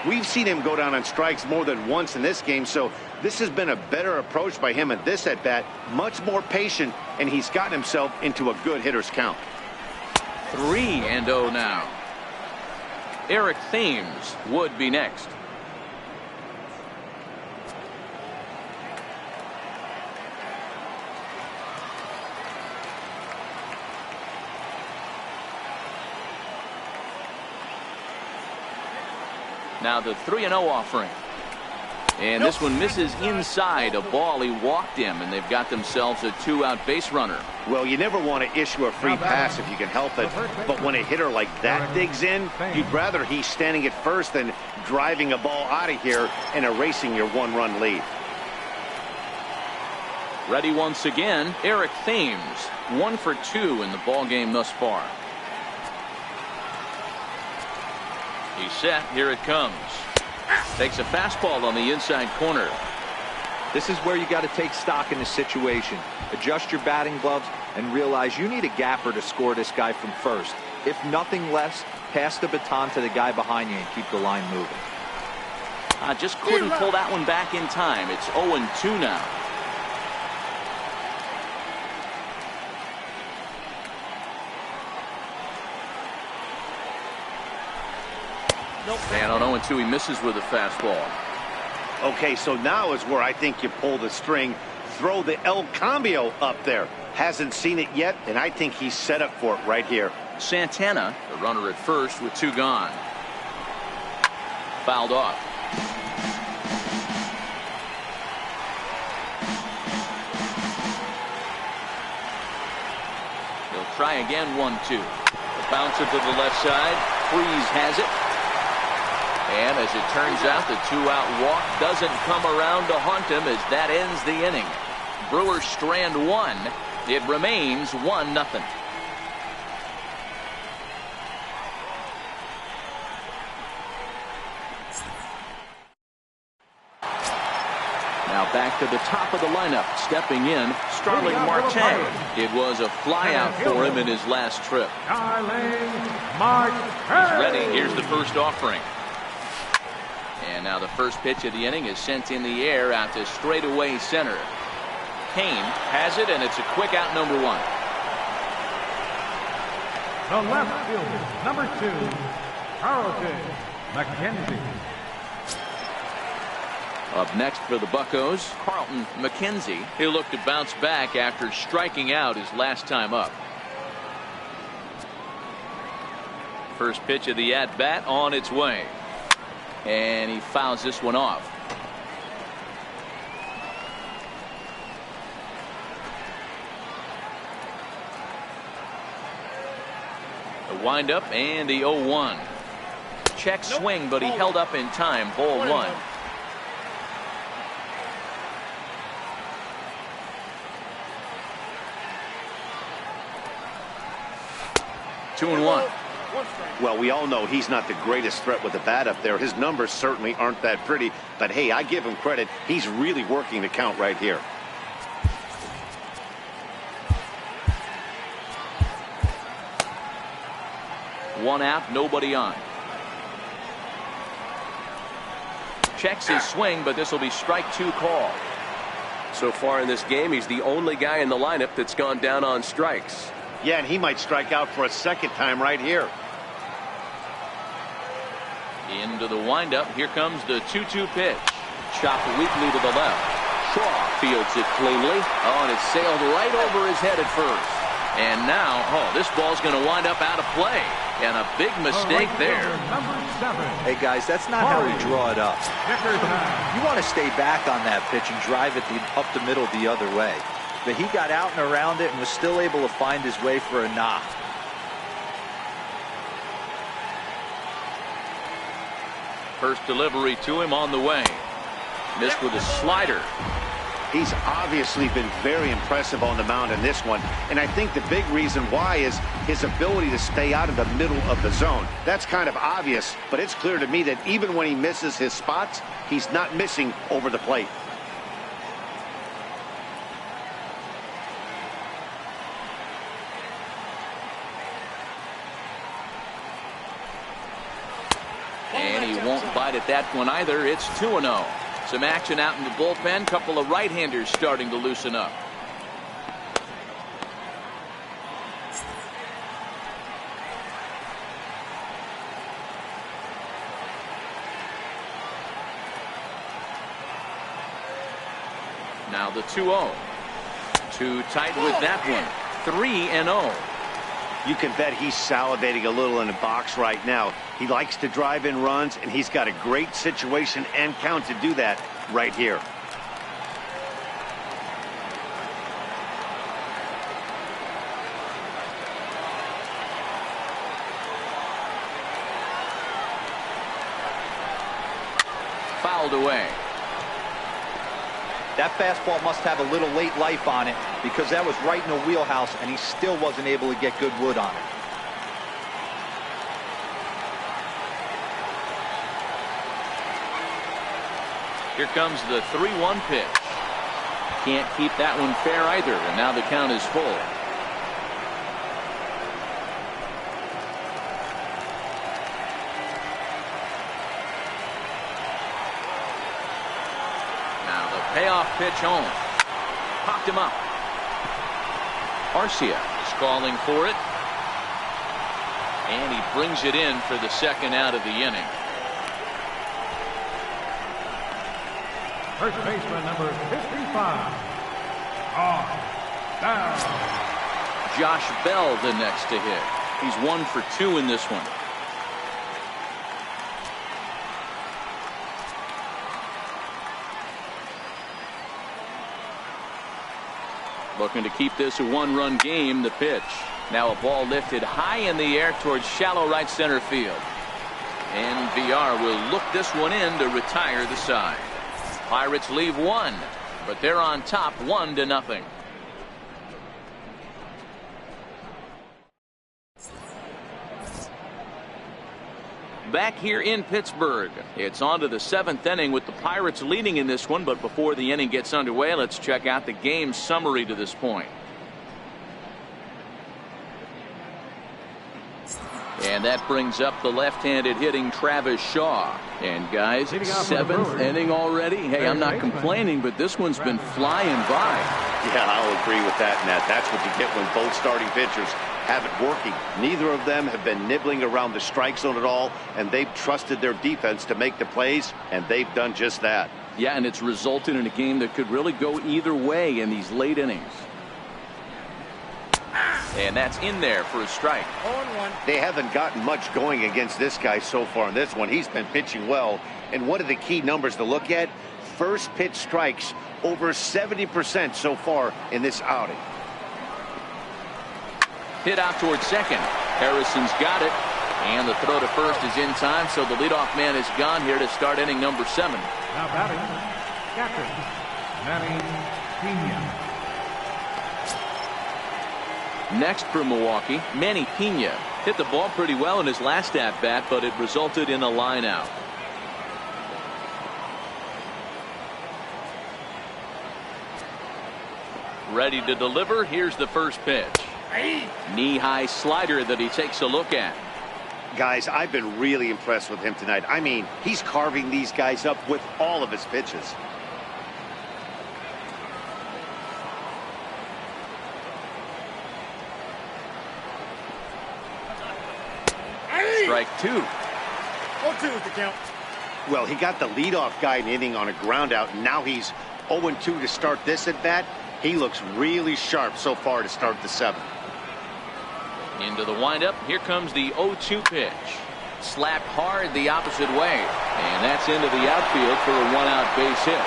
We've seen him go down on strikes more than once in this game, so this has been a better approach by him at this at-bat. Much more patient, and he's gotten himself into a good hitter's count. 3-0 now. Eric Thames would be next. Now the 3-0 offering. And this one misses inside a ball. He walked him, and they've got themselves a 2-out base runner. Well, you never want to issue a free pass if you can help it, but when a hitter like that digs in, you'd rather he's standing at first than driving a ball out of here and erasing your 1-run lead. Ready once again, Eric Thames, 1 for 2 in the ball game thus far. He's set. Here it comes. Takes a fastball on the inside corner. This is where you got to take stock in the situation. Adjust your batting gloves and realize you need a gapper to score this guy from first. If nothing less, pass the baton to the guy behind you and keep the line moving. Just couldn't pull that one back in time. It's 0-2 now. And on 0-2, he misses with a fastball. Okay, so now is where I think you pull the string. Throw the El Cambio up there. Hasn't seen it yet, and I think he's set up for it right here. Santana, the runner at first with 2 gone. Fouled off. He'll try again, 1-2. A bouncer to the left side. Freeze has it. And as it turns out, the 2-out walk doesn't come around to haunt him as that ends the inning. Brewers strand 1. It remains 1-0. Now back to the top of the lineup. Stepping in, Starling Marte. It was a flyout for him in his last trip. He's ready. Here's the first offering. And now the first pitch of the inning is sent in the air out to straightaway center. Kane has it, and it's a quick out, number 1. The left fielder, number 2, Carlton McKenzie. Up next for the Buccos, Carlton McKenzie. He'll look to bounce back after striking out his last time up. First pitch of the at-bat on its way. And he fouls this one off. The windup and the 0-1. Check swing, but he held up in time. Ball one. Two and one. Well, we all know he's not the greatest threat with the bat up there. His numbers certainly aren't that pretty. But, hey, I give him credit. He's really working the count right here. One out, nobody on. Checks his swing, but this will be strike two call. So far in this game, he's the only guy in the lineup that's gone down on strikes. Yeah, and he might strike out for a second time right here. Into the windup. Here comes the 2-2 pitch. Chopped weakly to the left. Shaw fields it cleanly. Oh, and it sailed right over his head at first. And now, this ball's going to wind up out of play. And a big mistake there. Hey, guys, that's not how we draw it up. You want to stay back on that pitch and drive it up the middle the other way. But he got out and around it and was still able to find his way for a knock. First delivery to him on the way. Missed with a slider. He's obviously been very impressive on the mound in this one. And I think the big reason why is his ability to stay out of the middle of the zone. That's kind of obvious, but it's clear to me that even when he misses his spots, he's not missing over the plate. And he won't bite at that one either. It's 2-0. Some action out in the bullpen. Couple of right-handers starting to loosen up. Now the 2-0. Too tight with that one. 3-0. You can bet he's salivating a little in the box right now. He likes to drive in runs, and he's got a great situation and count to do that right here. Fouled away. That fastball must have a little late life on it because that was right in the wheelhouse and he still wasn't able to get good wood on it. Here comes the 3-1 pitch. Can't keep that one fair either, and now the count is full. Payoff pitch home. Popped him up. Arcia is calling for it. And he brings it in for the second out of the inning. First baseman number 55. Down. Josh Bell the next to hit. He's 1 for 2 in this one. Looking to keep this a one-run game. The pitch. Now a ball lifted high in the air towards shallow right center field. And VR will look this one in to retire the side. Pirates leave one, but they're on top 1-0. Back here in Pittsburgh, it's on to the 7th inning with the Pirates leading in this one. But before the inning gets underway, let's check out the game summary to this point. And that brings up the left-handed hitting Travis Shaw. And guys, 7th inning already. Hey, I'm not complaining, but this one's been flying by. Yeah, I'll agree with that, Nat. That's what you get when both starting pitchers have it working. Neither of them have been nibbling around the strike zone at all, and they've trusted their defense to make the plays, and they've done just that. Yeah, and it's resulted in a game that could really go either way in these late innings. And that's in there for a strike. 0-1. They haven't gotten much going against this guy so far in this one. He's been pitching well. And one of the key numbers to look at, first pitch strikes over 70% so far in this outing. Hit out towards second. Harrison's got it. And the throw to first is in time, so the leadoff man is gone here to start inning number 7. Now batting, catcher, Manny Pena. Next for Milwaukee, Manny Pena. Hit the ball pretty well in his last at-bat, but it resulted in a line out. Ready to deliver. Here's the first pitch. Knee-high slider that he takes a look at. Guys, I've been really impressed with him tonight. I mean, he's carving these guys up with all of his pitches. Strike 2. 0-2 is the count. Well, he got the leadoff guy in inning on a ground out. And now he's 0-2 to start this at bat. He looks really sharp so far to start the 7th. Into the windup. Here comes the 0-2 pitch. Slapped hard the opposite way. And that's into the outfield for a 1-out base hit.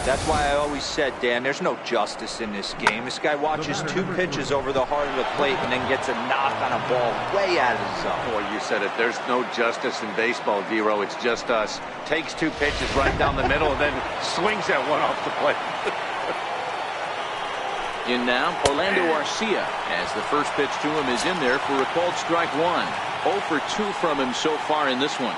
That's why I always said, Dan, there's no justice in this game. This guy watches 2 pitches over the heart of the plate and then gets a knock on a ball way out of the zone. Boy, you said it. There's no justice in baseball, Dero. It's just us. Takes 2 pitches right down the middle and then swings that one off the plate. In now, Orlando Arcia, as the first pitch to him is in there for a called strike 1. 0 for 2 from him so far in this one.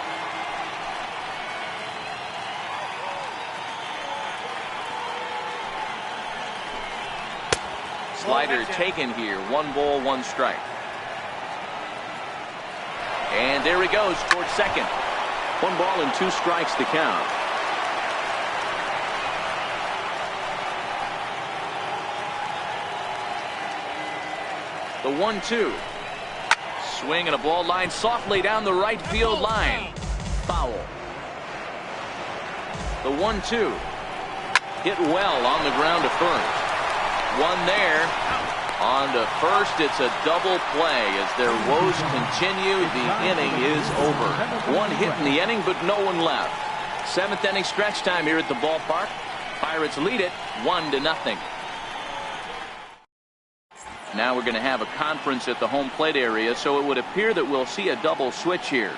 Slider taken here. 1 ball, 1 strike. And there he goes towards second. 1 ball and 2 strikes to count. The 1-2. Swing and a ball line softly down the right field line. Foul. The 1-2. Hit well on the ground to first. 1 there. On to first. It's a double play as their woes continue. The inning is over. 1 hit in the inning, but no one left. 7th inning stretch time here at the ballpark. Pirates lead it 1-0. Now we're going to have a conference at the home plate area, so it would appear that we'll see a double switch here.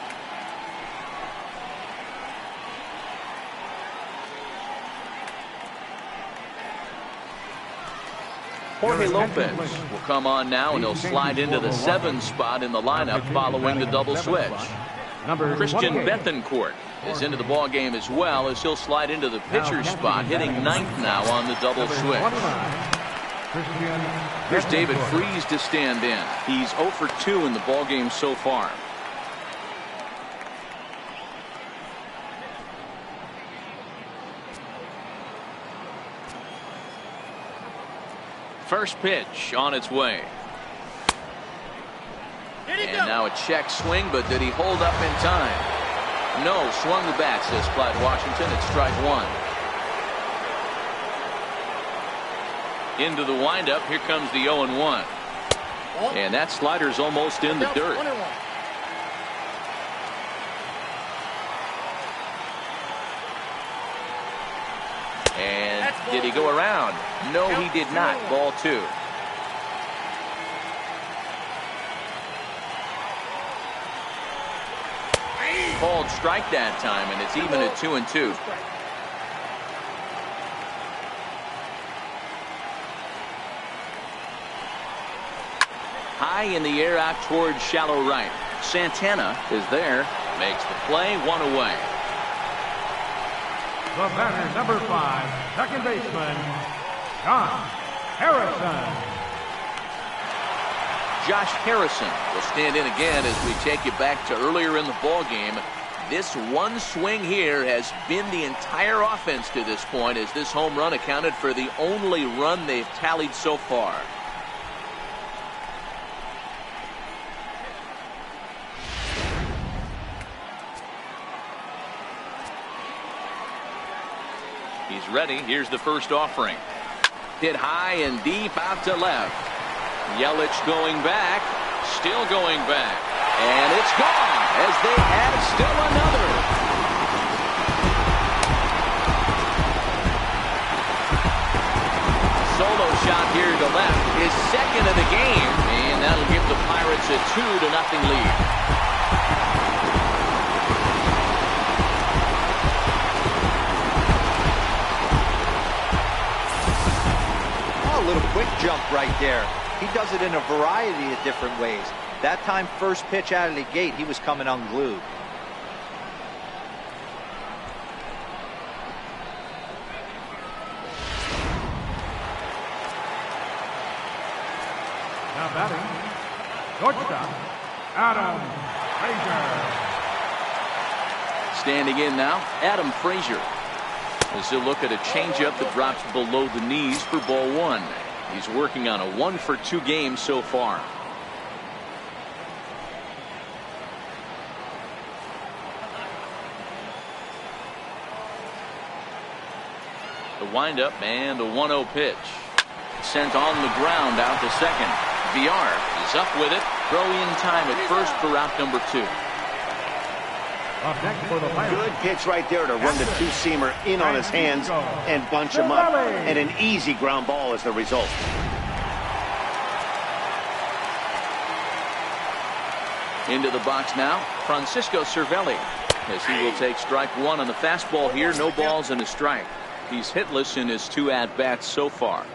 Jorge Lopez will come on now, and he'll slide into the 7 spot in the lineup following the double switch. Christian Bethancourt is into the ball game as well, as he'll slide into the pitcher spot, hitting 9th now on the double switch. Here's David Freese to stand in. He's 0 for 2 in the ball game so far. First pitch on its way. And now a check swing, but did he hold up in time? No, swung the bat, says Clyde Washington. It's strike 1. Into the windup. Here comes the 0-1. And that slider's almost in the dirt. And did he go around? No, he did not. Ball 2. Called strike that time, and it's even at 2-2. High in the air out towards shallow right. Santana is there. Makes the play. 1 away. The batter, number 5, second baseman, John Harrison. Josh Harrison will stand in again as we take you back to earlier in the ball game. This one swing here has been the entire offense to this point, as this home run accounted for the only run they've tallied so far. He's ready. Here's the first offering. Hit high and deep out to left. Yelich going back. Still going back. And it's gone as they add still another. Solo shot here to left. His second of the game. And that'll give the Pirates a 2-0 lead. A little quick jump right there. He does it in a variety of different ways. That time, first pitch out of the gate, he was coming unglued. Now batting, shortstop, Adam Frazier. Standing in now, Adam Frazier. As he'll look at a changeup that drops below the knees for ball one. He's working on a 1-for-2 game so far. The windup and a 1-0 pitch. Sent on the ground out to second. VR is up with it. Throw in time at first for out number 2. Up next for the Pirates. Good pitch right there to run the two-seamer in on his hands and bunch him up. And an easy ground ball as the result. Into the box now, Francisco Cervelli, as he will take strike one on the fastball here. No balls and a strike. He's hitless in his 2 at-bats so far.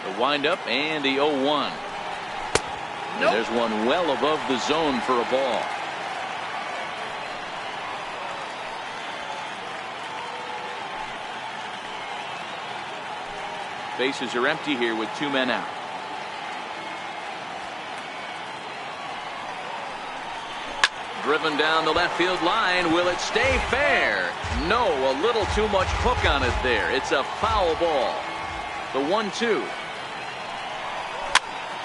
The windup and the 0-1. And there's one well above the zone for a ball. Bases are empty here with 2 men out. Driven down the left field line. Will it stay fair? No, a little too much hook on it there. It's a foul ball. The 1-2.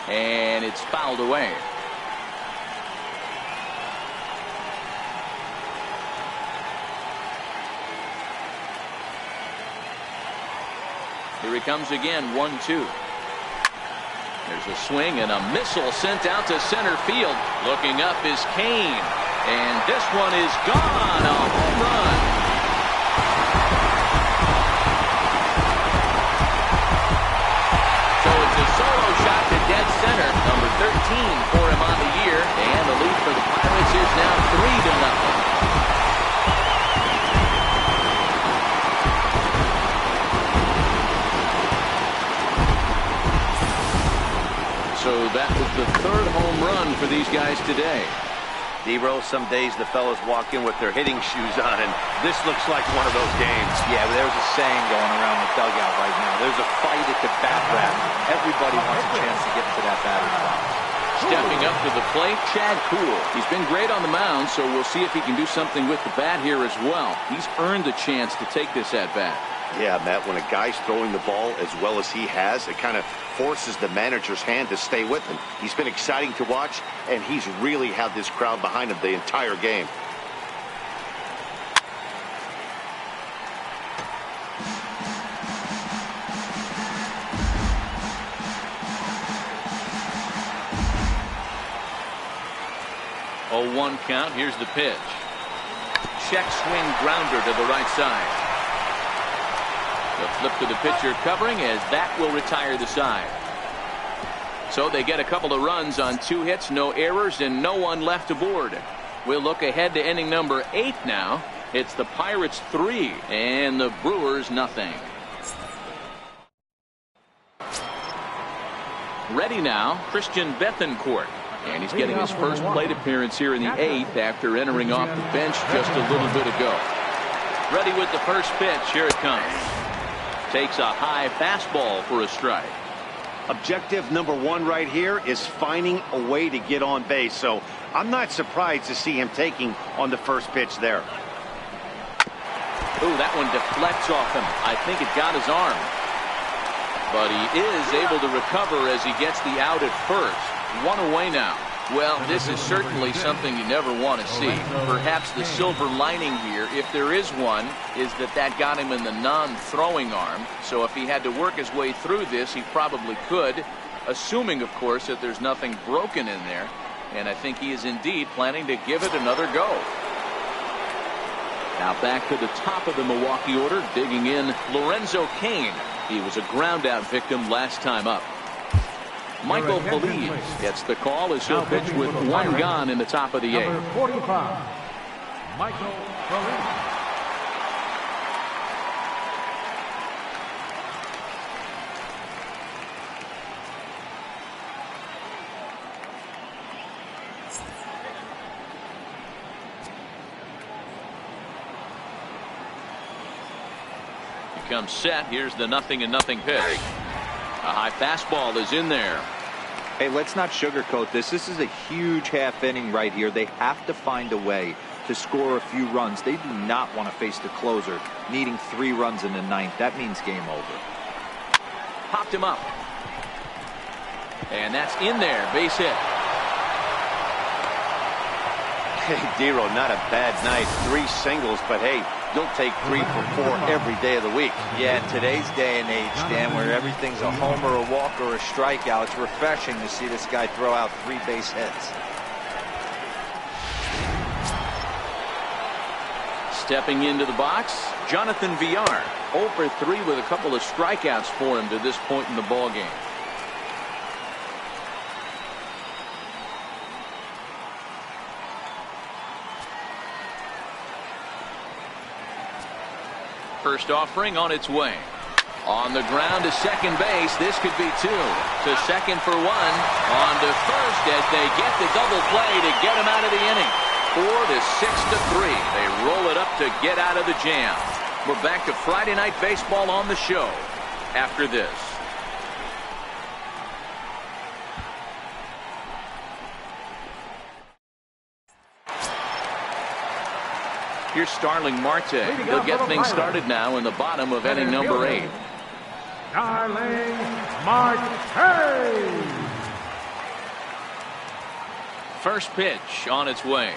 And it's fouled away. Here he comes again, 1-2. There's a swing and a missile sent out to center field. Looking up is Kane. And this one is gone. A home run. So it's a solo shot to dead center. Number 13 for him on the year. And the lead for the Pirates is now 3-0. So that was the 3rd home run for these guys today. D-Roll, some days the fellas walk in with their hitting shoes on, and this looks like one of those games. Yeah, but there's a saying going around the dugout right now. There's a fight at the bat rack. Everybody wants a chance to get to that batter's box. Stepping up to the plate, Chad Kuhl. He's been great on the mound, so we'll see if he can do something with the bat here as well. He's earned the chance to take this at bat. Yeah, Matt, when a guy's throwing the ball as well as he has, it kind of forces the manager's hand to stay with him. He's been exciting to watch, and he's really had this crowd behind him the entire game. Oh, 1 count. Here's the pitch. Check swing grounder to the right side. The flip to the pitcher covering as that will retire the side. So they get a couple of runs on 2 hits, no errors, and no one left aboard. We'll look ahead to inning number 8 now. It's the Pirates 3 and the Brewers nothing. Ready now, Christian Bethancourt. And he's getting his first plate appearance here in the 8th after entering off the bench just a little bit ago. Ready with the first pitch. Here it comes. Takes a high fastball for a strike. Objective number 1 right here is finding a way to get on base. So I'm not surprised to see him taking on the first pitch there. Ooh, that one deflects off him. I think it got his arm. But he is able to recover as he gets the out at first. 1 away now. Well, this is certainly something you never want to see. Perhaps the silver lining here, if there is one, is that got him in the non-throwing arm. So if he had to work his way through this, he probably could, assuming, of course, that there's nothing broken in there. And I think he is indeed planning to give it another go. Now back to the top of the Milwaukee order, digging in Lorenzo Cain. He was a ground-out victim last time up. Michael Mlb18 gets the call as he'll pitch with one gone in the top of the eighth. Number 45, Michael Mlb18. Comes set. Here's the 0-0 pitch. A high fastball is in there. Hey, let's not sugarcoat this. This is a huge half inning right here. They have to find a way to score a few runs. They do not want to face the closer needing 3 runs in the 9th. That means game over. Popped him up. And that's in there. Base hit. Hey, Dero, not a bad night. 3 singles, but hey, you'll take 3 for 4 every day of the week. Yeah, in today's day and age, Dan, where everything's a homer, a walk, or a strikeout, it's refreshing to see this guy throw out 3 base hits. Stepping into the box, Jonathan Villar. 0 for 3 with a couple of strikeouts for him to this point in the ballgame. First offering on its way. On the ground to second base. This could be 2. To second for 1. On to first as they get the double play to get him out of the inning. 4 to 6-3. They roll it up to get out of the jam. We're back to Friday Night Baseball on the show after this. Here's Starling Marte. He'll get things started now in the bottom of inning number 8. Starling Marte. First pitch on its way.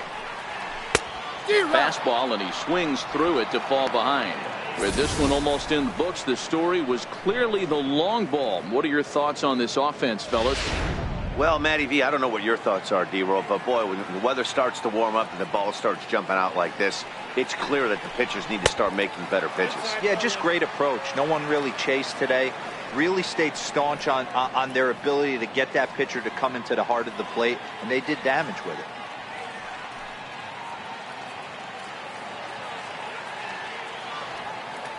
Fastball, and he swings through it to fall behind. With this one almost in the books, the story was clearly the long ball. What are your thoughts on this offense, fellas? Well, Matty V, I don't know what your thoughts are, D-Roll, but boy, when the weather starts to warm up and the ball starts jumping out like this, it's clear that the pitchers need to start making better pitches. Yeah, just great approach. No one really chased today. Really stayed staunch on their ability to get that pitcher to come into the heart of the plate, and they did damage with it.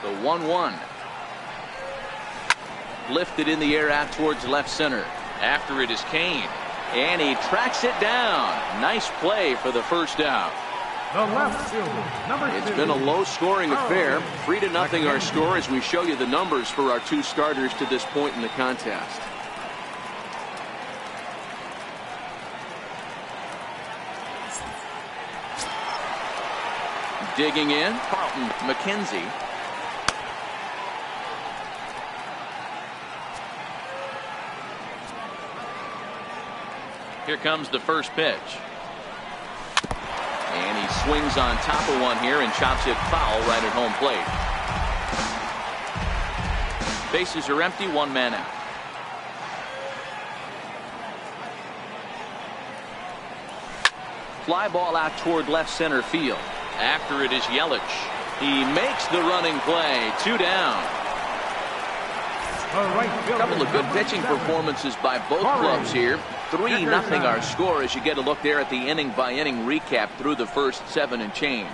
The 1-1. Lifted in the air out towards left center. After it is Cain, and he tracks it down. Nice play for the first out. The left fielder, number 2. It's been a low-scoring affair. 3-0 our score as we show you the numbers for our 2 starters to this point in the contest. Digging in, Carlton McKenzie. Here comes the first pitch. And he swings on top of one here and chops it foul right at home plate. Bases are empty, 1 man out. Fly ball out toward left center field. After it is Yelich. He makes the running play. 2 down. A couple of good pitching performances by both clubs here. 3-0 our score as you get a look there at the inning-by-inning recap through the first 7 and change.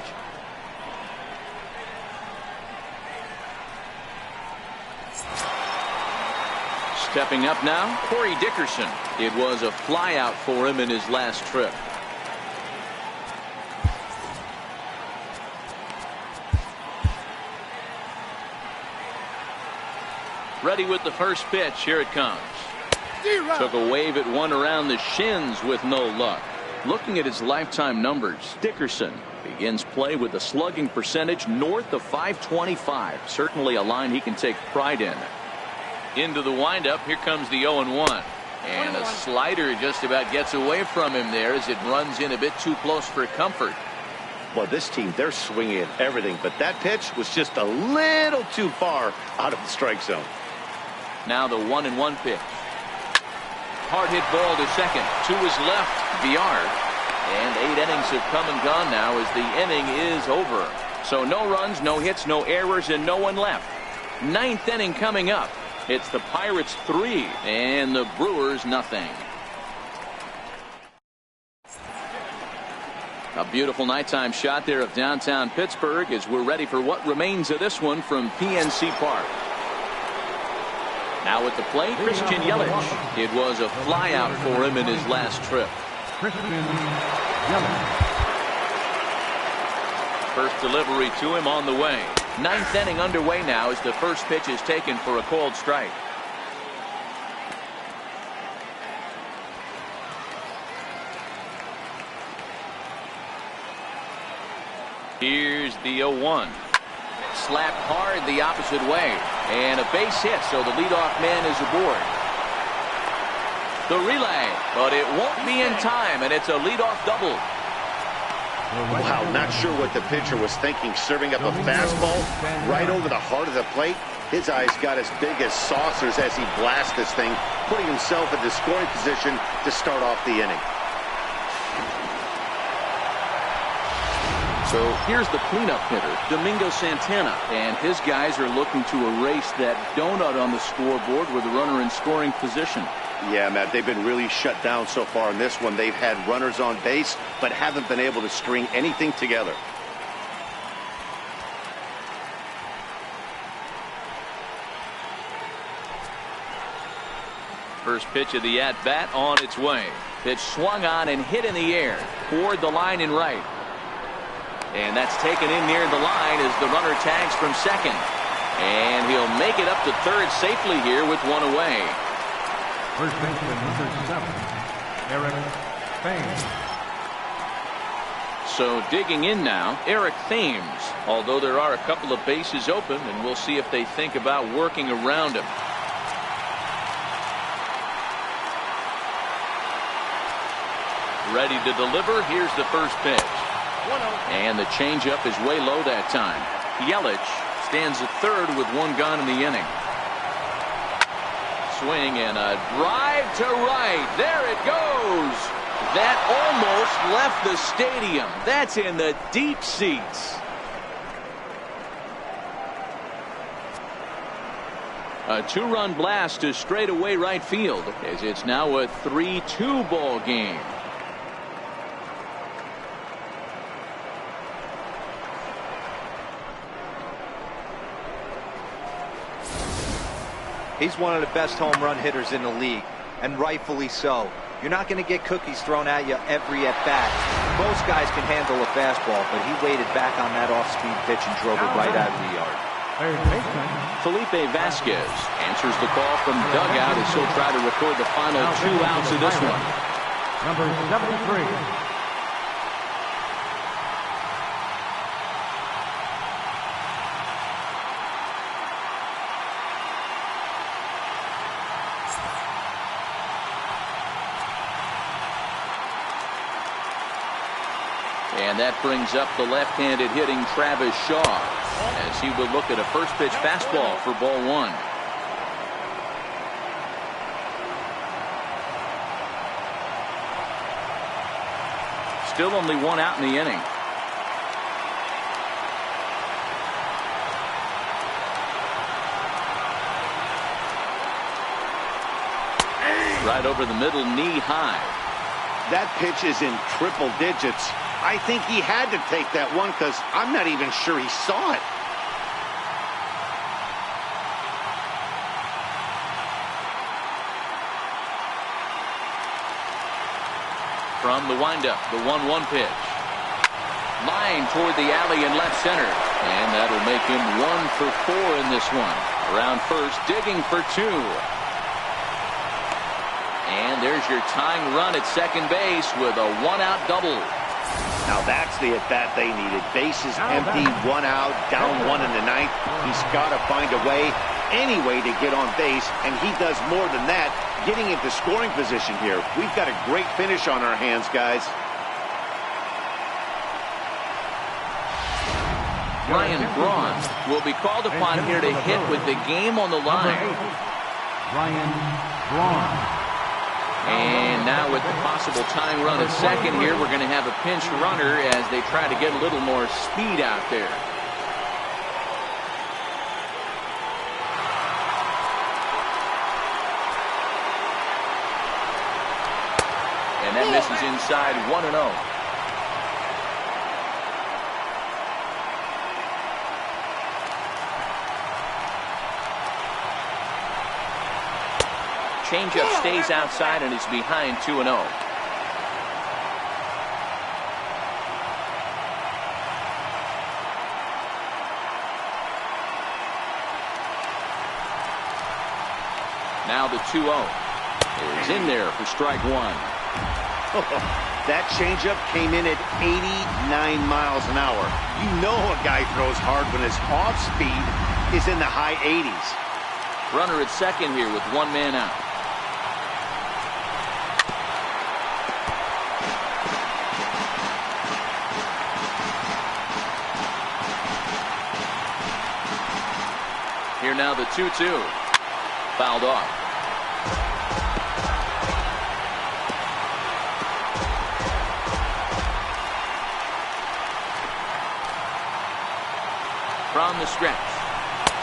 Stepping up now, Corey Dickerson. It was a flyout for him in his last trip. Ready with the first pitch. Here it comes. Took a wave at one around the shins with no luck. Looking at his lifetime numbers, Dickerson begins play with a slugging percentage north of .525. Certainly a line he can take pride in. Into the windup. Here comes the 0-1. And a slider just about gets away from him there as it runs in a bit too close for comfort. Well, this team, they're swinging at everything, but that pitch was just a little too far out of the strike zone. Now the 1-1 pitch. Hard hit ball to second. To his left, Villar. And 8 innings have come and gone now as the inning is over. So no runs, no hits, no errors, and no one left. 9th inning coming up. It's the Pirates 3 and the Brewers nothing. A beautiful nighttime shot there of downtown Pittsburgh as we're ready for what remains of this one from PNC Park. Now at the plate, Christian Yelich. It was a flyout for him in his last trip. Christian Yelich. First delivery to him on the way. 9th inning underway now as the first pitch is taken for a called strike. Here's the 0-1. Slapped hard the opposite way. And a base hit, so the leadoff man is aboard. The relay, but it won't be in time, and it's a leadoff double. Wow, not sure what the pitcher was thinking, serving up a fastball right over the heart of the plate. His eyes got as big as saucers as he blasts this thing, putting himself in the scoring position to start off the inning. So here's the cleanup hitter, Domingo Santana, and his guys are looking to erase that donut on the scoreboard with a runner in scoring position. Yeah, Matt, they've been really shut down so far in this one. They've had runners on base, but haven't been able to string anything together. First pitch of the at-bat on its way. Pitch swung on and hit in the air toward the line and right. And that's taken in near the line as the runner tags from second. And he'll make it up to third safely here with one away. First baseman, number 7, Eric Thames. So digging in now, Eric Thames. Although there are a couple of bases open, and we'll see if they think about working around him. Ready to deliver. Here's the first pitch. And the changeup is way low that time. Yelich stands at third with one gone in the inning. Swing and a drive to right. There it goes. That almost left the stadium. That's in the deep seats. A 2-run blast to straightaway right field as it's now a 3-2 ball game. He's one of the best home run hitters in the league, and rightfully so. You're not going to get cookies thrown at you every at-bat. Most guys can handle a fastball, but he waited back on that off-speed pitch and drove it right out of the yard. Third baseman, Felipe Vasquez answers the call from dugout as he'll try to record the final 2 outs of this one. number 73. And that brings up the left-handed hitting Travis Shaw as he will look at a first pitch fastball for ball 1. Still only 1 out in the inning. Right over the middle, knee high. That pitch is in triple digits. I think he had to take that one because I'm not even sure he saw it. From the windup, the 1-1 pitch. Line toward the alley in left center. And that'll make him 1 for 4 in this one. Around first, digging for 2. And there's your tying run at second base with a 1-out double. Now that's the at-bat they needed. Bases empty, 1 out, down 1 in the 9th. He's got to find a way, any way to get on base, and he does more than that. getting into scoring position here. We've got a great finish on our hands, guys. Ryan Braun will be called upon here to hit with the game on the line. Ryan Braun. And now with the possible tying run at second here, we're going to have a pinch runner as they try to get a little more speed out there. And that misses inside 1-0. Changeup stays outside and is behind 2-0. Now the 2-0 is in there for strike one. That changeup came in at 89 miles an hour. You know a guy throws hard when his off speed is in the high 80s. Runner at second here with one man out. Here now the 2-2. Fouled off. From the stretch.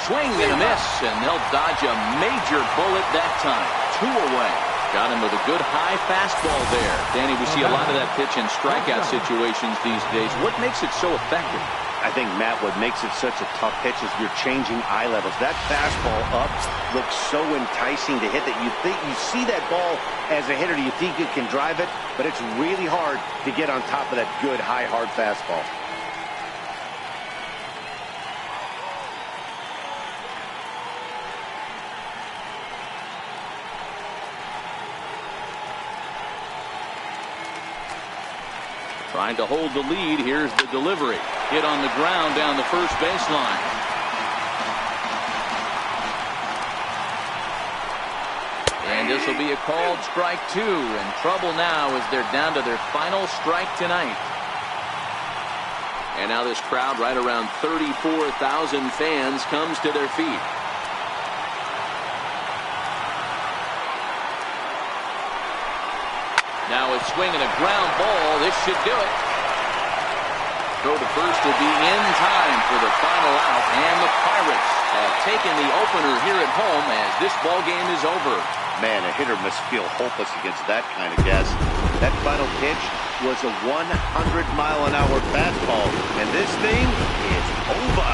Swing and a miss, and they'll dodge a major bullet that time. 2 away. Got him with a good high fastball there. Danny, we see a lot of that pitch in strikeout situations these days. What makes it so effective? I think, Matt, what makes it such a tough pitch is you're changing eye levels. That fastball up looks so enticing to hit that you see that ball as a hitter, you think you can drive it, but it's really hard to get on top of that good, high, hard fastball. Trying to hold the lead. Here's the delivery. Hit on the ground down the first baseline. And this will be a called strike two. In trouble now as they're down to their final strike tonight. And now this crowd, right around 34,000 fans, comes to their feet. Now a swing and a ground ball. This should do it. Throw to first will be in time for the final out. And the Pirates have taken the opener here at home as this ball game is over. Man, a hitter must feel hopeless against that kind of gas. That final pitch was a 100-mile-an-hour fastball. And this thing is over.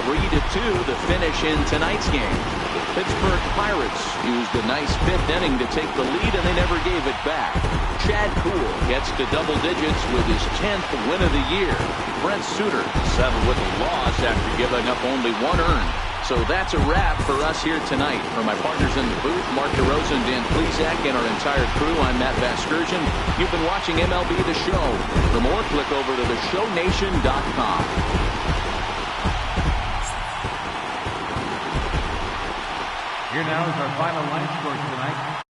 3-2 the finish in tonight's game. The Pittsburgh Pirates used a nice fifth inning to take the lead, and they never gave it back. Chad Kuhl gets to double digits with his 10th win of the year. Brent Suter settled with a loss after giving up only 1 earned. So that's a wrap for us here tonight. For my partners in the booth, Mark DeRosa and Dan Plesac, and our entire crew, I'm Matt Vasgersian. You've been watching MLB The Show. For more, click over to theshownation.com. Here now is our final line score tonight.